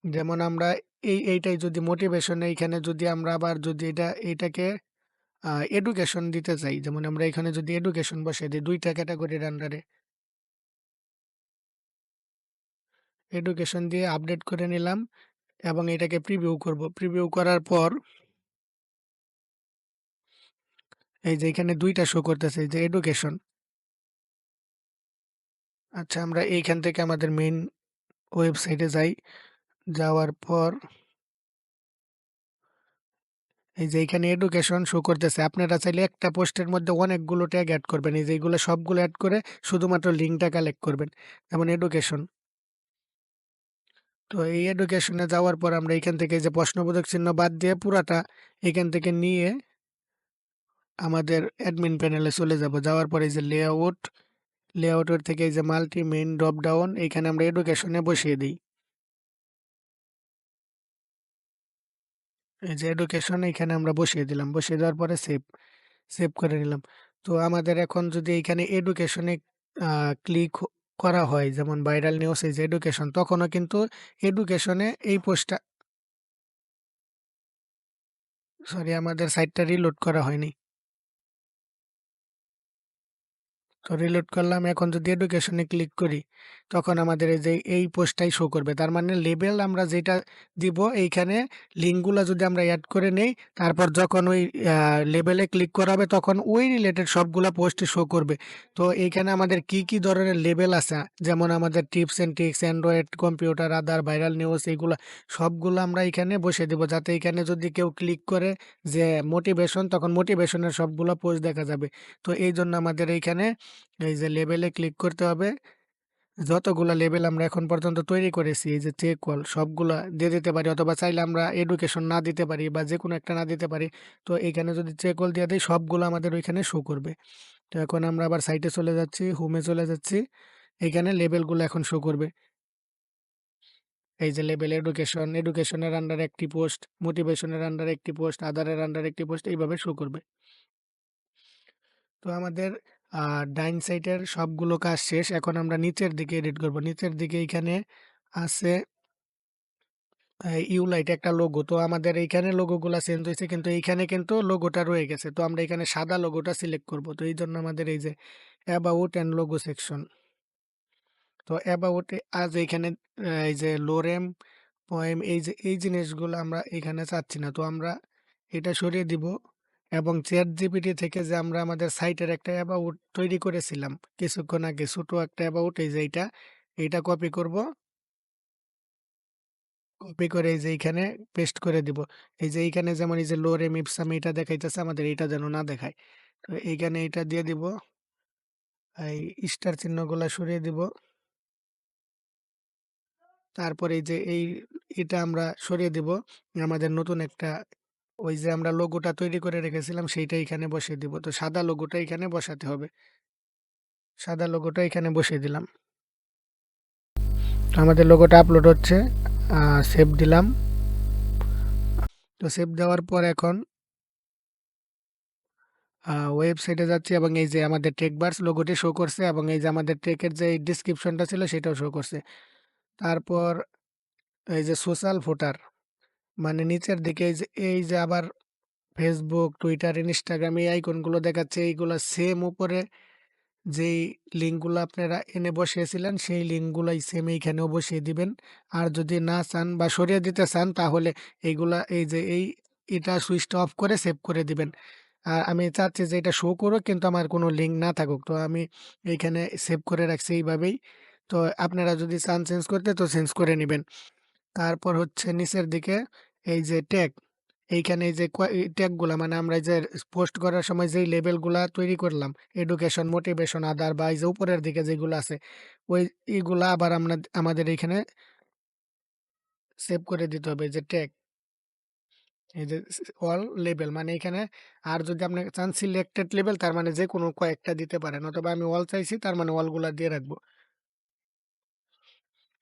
যেমন আমরা এইটাই যদি মোটিভেশন, এইখানে যদি আমরা আবার যদি এইটাকে এডুকেশন দিতে চাই, যেমন আমরা এখানে যদি এডুকেশন বসাই দিই ২ টা ক্যাটেগরির আন্ডারে, এডুকেশন দিয়ে আপডেট করে নিলাম এবং এটাকে প্রিভিউ করব। প্রিভিউ করার পর এই যে এখানে ২ টা শো করতেছে এই যে এডুকেশন। আচ্ছা, আমরা এইখান থেকে আমাদের মেইন ওয়েবসাইটে যাই। যাওয়ার পর এই যে এখানে এডুকেশন শো করতেছে। আপনারা চাইলে একটা পোস্টের মধ্যে অনেকগুলো ট্যাগ এড করবেন। এই যে এগুলো সবগুলো এড করে শুধুমাত্র লিঙ্কটা কালেক্ট করবেন। যেমন এডুকেশন। তো এই এডুকেশনে যাওয়ার পর আমরা এখান থেকে এই যে প্রশ্নবোধক চিহ্ন বাদ দিয়ে পুরাটা এখান থেকে নিয়ে আমাদের অ্যাডমিন প্যানেলে চলে যাব। যাওয়ার পরে এই যে লেআউটের থেকে এই যে মাল্টি মেইন ড্রপ ডাউন এইখানে আমরা এডুকেশনে বসিয়ে দিই। এই যে এডুকেশন এইখানে আমরা বসিয়ে দিলাম। বসিয়ে দেওয়ার পরে সেভ করে নিলাম। তো আমাদের এখন যদি এইখানে এডুকেশনে ক্লিক করা হয় যেমন ভাইরাল নিউজ এই যে এডুকেশন তখনও কিন্তু এডুকেশনে এই পোস্টটা সরি আমাদের সাইটটা রিলোড করা হয়নি। তো রিলোড করলাম। এখন যদি এডুকেশনে ক্লিক করি তখন আমাদের এই যে এই পোস্টটাই শো করবে। তার মানে লেবেল আমরা যেটা দিব এইখানে লিঙ্কগুলা যদি আমরা এড করে নেই তারপর যখন ওই লেবেলে ক্লিক করা হবে তখন ওই রিলেটেড সবগুলা পোস্ট শো করবে। তো এইখানে আমাদের কি কি ধরনের লেবেল আছে যেমন আমাদের tips and tricks, Android, computer, other, viral news এইগুলা সবগুলো আমরা এখানে বসে দেব যাতে এখানে যদি কেউ ক্লিক করে যে মোটিভেশন তখন মোটিভেশনের সবগুলা পোস্ট দেখা যাবে। তো এইজন্য আমাদের এইখানে এই যে লেবেলে ক্লিক করতে হবে। যতগুলা লেবেল আমরা এখন পর্যন্ত তৈরি করেছি এই যে চেক অল সবগুলা দিয়ে দিতে পারি অথবা চাইলে আমরা এডুকেশন না দিতে পারি বা যেকোনো একটা না দিতে পারি। তো এখানে যদি চেক অল দিয়ে দেই সবগুলো আমাদের ওইখানে শো করবে। তো এখন আমরা আবার সাইটে চলে যাচ্ছি, হোমে চলে যাচ্ছি। এখানে লেবেলগুলো এখন শো করবে। এই যে লেবেল এডুকেশনের আন্ডারে একটি পোস্ট, মোটিভেশনের আন্ডারে একটি পোস্ট, আদারের আন্ডারে একটি পোস্ট এইভাবে শো করবে। তো আমাদের ডাইন সাইডের সবগুলো কাজ শেষ। এখন আমরা নিচের দিকে এডিট করব। নিচের দিকে এইখানে আছে ইউলাইট একটা লোগো। তো আমাদের এইখানে লোগোগুলা চেঞ্জ হইছে কিন্তু এইখানে কিন্তু লোগোটা রয়ে গেছে। তো আমরা এখানে সাদা লোগোটা সিলেক্ট করব। তো এইজন্য আমাদের এই যে অ্যাবাউট অ্যান্ড লোগো সেকশন। তো অ্যাবাউট এ আজ এইখানে এই যে লোরেম, পোয়েম এই জিনিসগুলো আমরা এখানে চাচ্ছি না। তো আমরা এটা সরিয়ে দিব এবং ChatGPT থেকে যে আমরা আমাদের সাইটের একটা অ্যাবাউট তৈরি করেছিলাম কিছুক্ষণ আগে ছোট একটা অ্যাবাউট এই যে এইটা কপি করব। কপি করে এই যে এইখানে পেস্ট করে দিব। এই যে এইখানে যেমন এই যে লোরেম ইপসাম এটা দেখাইতেছে আমাদের এটা যেন না দেখায়। তো এইখানে এটা দিয়ে দিব। এই স্টার চিহ্নগুলা সরিয়ে দিব। তারপরে এই যে এটা আমরা সরিয়ে দিব। আমাদের নতুন একটা ওই যে আমরা লোগোটা তৈরি করে রেখেছিলাম সেইটা এখানে বসিয়ে দিব। তো সাদা লোগোটা এখানে বসাতে হবে। সাদা লোগোটা এখানে বসিয়ে দিলাম। তো আমাদের লোগোটা আপলোড হচ্ছে। সেভ দিলাম। তো সেভ দেওয়ার পর এখন ওয়েবসাইটে যাচ্ছি এবং এই যে আমাদের টেকবার্স লোগোটি শো করছে এবং এই যে আমাদের টেকের যে ডেসক্রিপশনটা ছিল সেটাও শো করছে। তারপর এই যে সোশ্যাল ফুটার মানে নিচের দিকে এই যে আবার ফেসবুক, টুইটার, ইনস্টাগ্রাম এই আইকনগুলো দেখাচ্ছে এইগুলা সেম উপরে যেই লিঙ্কগুলো আপনারা এনে বসিয়েছিলেন সেই লিঙ্কগুলাই সেম এইখানেও বসিয়ে দিবেন। আর যদি না চান বা সরিয়ে দিতে চান তাহলে এইগুলা এই যে এটা সুইচটা অফ করে সেভ করে দিবেন। আর আমি চাচ্ছি যে এটা শো করুক কিন্তু আমার কোনো লিঙ্ক না থাকুক। তো আমি এইখানে সেভ করে রাখছি এইভাবেই। তো আপনারা যদি চান চেঞ্জ করতে তো চেঞ্জ করে নিবেন। তারপর হচ্ছে নিচের দিকে এই যে ট্যাগ, এইখানে এই যে এই ট্যাগগুলা মানে আমরা এই যে পোস্ট করার সময় যেই লেবেলগুলা তৈরি করলাম, এডুকেশন, মোটিভেশন, আদার বা এই যে উপরের দিকে যেগুলো আছে, ওই এগুলা আবার আমরা আমাদের এইখানে সেভ করে দিতে হবে। এই যে ট্যাগ, এই যে অল লেবেল মানে এখানে আর যদি আপনি চান সিলেক্টেড লেবেল তার মানে যেকোনো কয়েকটা দিতে পারেন অথবা আমি অল চাইছি তার মানে অলগুলা দিয়ে রাখবো।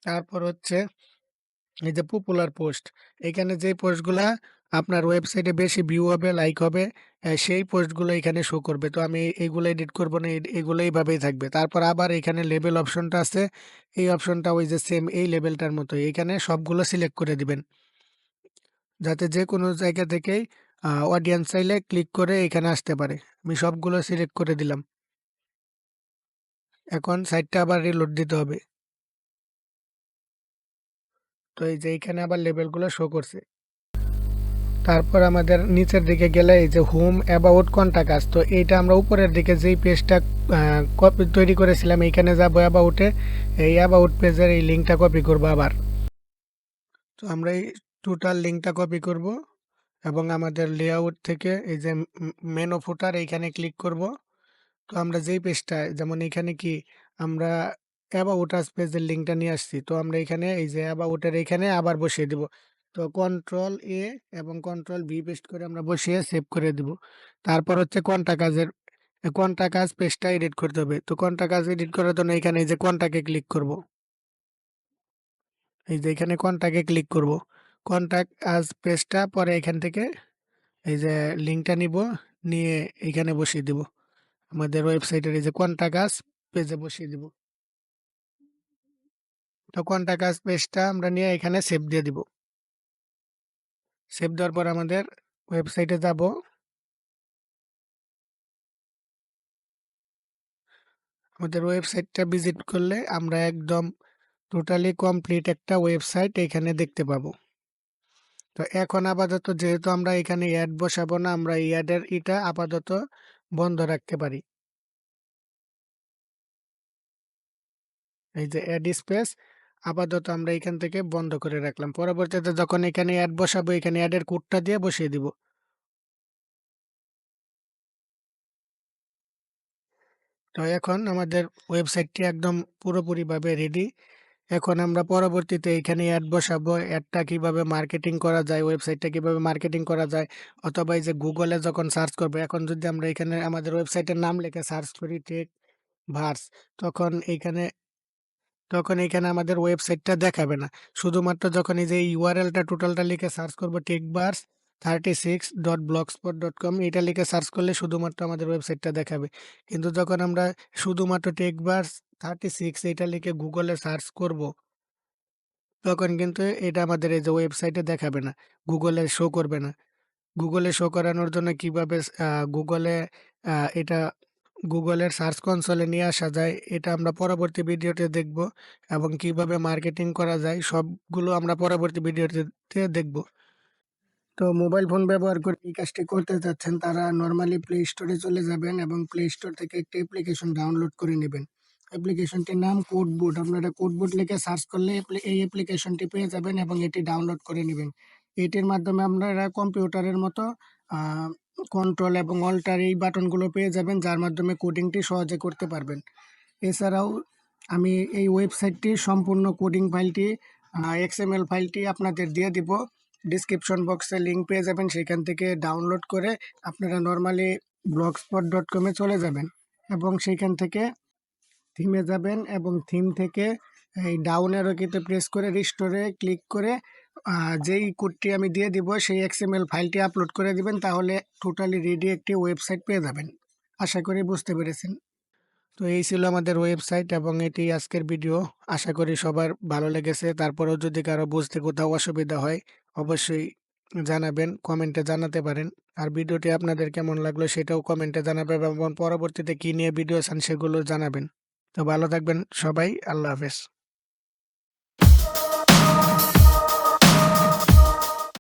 তারপর হচ্ছে এই যে পপুলার পোস্ট এখানে যে পোস্টগুলা আপনার ওয়েবসাইটে বেশি ভিউ হবে লাইক হবে সেই পোস্টগুলো এখানে শো করবে। তো আমি এইগুলো এডিট করবো না, এগুলো এইভাবেই থাকবে। তারপর আবার এখানে লেবেল অপশনটা আছে, এই অপশনটা ওই যে সেম এই লেবেলটার মতো এখানে সবগুলো সিলেক্ট করে দিবেন যাতে যে কোনো জায়গা থেকেই অডিয়েন্স চাইলে ক্লিক করে এখানে আসতে পারে। আমি সবগুলো সিলেক্ট করে দিলাম। এখন সাইটটা আবার রিলোড দিতে হবে। তো এই যে এখানে আবার লেবেলগুলো শো করছে। তারপর আমাদের নিচের দিকে গেলে এই যে হোম অ্যাবাউট কন্টাক্ট আস, তো এইটা আমরা উপরের দিকে যেই পেজটা কপি তৈরি করেছিলাম এইখানে যাবো অ্যাবাউটে, এই অ্যাবাউট পেজের এই লিঙ্কটা কপি করব আবার। তো আমরা এই টোটাল লিঙ্কটা কপি করব এবং আমাদের লেআউট থেকে এই যে মেনু ফুটার এইখানে ক্লিক করব। তো আমরা যেই পেজটা যেমন এখানে কি আমরা অ্যাবাউট আস পেজের লিঙ্কটা নিয়ে আসছি, তো আমরা এখানে এই যে অ্যাবাউটের এখানে আবার বসিয়ে দিব। তো কন্ট্রোল এ এবং কন্ট্রোল ভি পেস্ট করে আমরা বসিয়ে সেভ করে দিব। তারপর হচ্ছে কোনটা কাজের কোনটা কাজ পেজটা এডিট করতে হবে। তো কোনটা কাজ এডিট করার জন্য এখানে এই যে কোনটাকে ক্লিক করব। এই যে এখানে কোনটাকে ক্লিক করব। কন্টাক্ট আজ পেজটা পরে এখান থেকে এই যে লিঙ্কটা নিব, নিয়ে এখানে বসিয়ে দিব। আমাদের ওয়েবসাইটের এই যে কন্টাক্ট আজ পেজে বসিয়ে দিব। তো কন্টাক্ট আজ পেজটা আমরা নিয়ে এখানে সেভ দিয়ে দিব। সেভ দেওয়ার পর আমাদের ওয়েবসাইটে যাব। আমাদের ওয়েবসাইটটা ভিজিট করলে আমরা একদম টোটালি কমপ্লিট একটা ওয়েবসাইট এখানে দেখতে পাবো। তো এখন আপাতত যেহেতু আমরা এখানে অ্যাড বসাবো না, আমরা এই অ্যাডের এটা আপাতত বন্ধ রাখতে পারি। এই যে অ্যাড স্পেস আপাতত আমরা এখান থেকে বন্ধ করে রাখলাম। পরবর্তীতে যখন এখানে অ্যাড বসাবো এখানে অ্যাডের কোডটা দিয়ে বসিয়ে দিব। তো এখন আমাদের ওয়েবসাইটটি একদম পুরোপুরিভাবে রেডি। এখন আমরা পরবর্তীতে এখানে অ্যাড বসাবো। অ্যাডটা কিভাবে মার্কেটিং করা যায়, ওয়েবসাইটটা কিভাবে মার্কেটিং করা যায়, অথবা এই যে গুগলে যখন সার্চ করবো, এখন যদি আমরা এখানে আমাদের ওয়েবসাইটের নাম লিখে সার্চ করি টেক ভার্স, তখন এইখানে তখন এখানে আমাদের ওয়েবসাইটটা দেখাবে না। শুধুমাত্র যখন এই যে ইউআরএলটা টোটালটা লিখে সার্চ করবো টেকবার্স 36.blogspot.com, এটা লিখে সার্চ করলে শুধুমাত্র আমাদের ওয়েবসাইটটা দেখাবে। কিন্তু যখন আমরা শুধুমাত্র টেকবার্স 36 এটা লিখে গুগলে সার্চ করব, তখন কিন্তু এটা আমাদের এই যে ওয়েবসাইটে দেখাবে না, গুগলে শো করবে না। গুগলে শো করানোর জন্য কিভাবে গুগলে এটা গুগলের সার্চ কনসোলে নিয়ে আসা যায় এটা আমরা পরবর্তী ভিডিওতে দেখব, এবং কিভাবে মার্কেটিং করা যায় সবগুলো আমরা পরবর্তী ভিডিওতে দেখব। তো মোবাইল ফোন ব্যবহার করে এই কাজটি করতে চাচ্ছেন তারা নরমালি প্লে স্টোরে চলে যাবেন এবং প্লে স্টোর থেকে একটি অ্যাপ্লিকেশন ডাউনলোড করে নেবেন। অ্যাপ্লিকেশনটির নাম কোডবুট। আপনারা কোডবুট লিখে সার্চ করলে এই অ্যাপ্লিকেশনটি পেয়ে যাবেন এবং এটি ডাউনলোড করে নেবেন। এটির মাধ্যমে আপনারা কম্পিউটারের মতো কন্ট্রোল এবং অল্টার এই বাটনগুলো পেয়ে যাবেন, যার মাধ্যমে কোডিংটি সহজে করতে পারবেন। এছাড়াও আমি এই ওয়েবসাইটটির সম্পূর্ণ কোডিং ফাইলটি XML ফাইলটি আপনাদের দিয়ে দিব। ডিসক্রিপশন বক্সে লিঙ্ক পেয়ে যাবেন, সেখান থেকে ডাউনলোড করে আপনারা নরমালি blogspot.com এ চলে যাবেন এবং সেইখান থেকে থিমে যাবেন এবং থিম থেকে এই ডাউন অ্যারো কিতে প্রেস করে রিস্টোরে ক্লিক করে যেই কোডটি আমি দিয়ে দিব সেই XML ফাইলটি আপলোড করে দিবেন, তাহলে টোটালি রেডি একটি ওয়েবসাইট পেয়ে যাবেন। আশা করি বুঝতে পেরেছেন। তো এই ছিল আমাদের ওয়েবসাইট এবং এটি আজকের ভিডিও। আশা করি সবার ভালো লেগেছে। তারপরেও যদি কারো বুঝতে কোথাও অসুবিধা হয় অবশ্যই জানাবেন, কমেন্টে জানাতে পারেন। আর ভিডিওটি আপনাদের কেমন লাগলো সেটাও কমেন্টে জানাবেন এবং পরবর্তীতে কী নিয়ে ভিডিও চান সেগুলো জানাবেন। তো ভালো থাকবেন সবাই। আল্লাহ হাফেজ।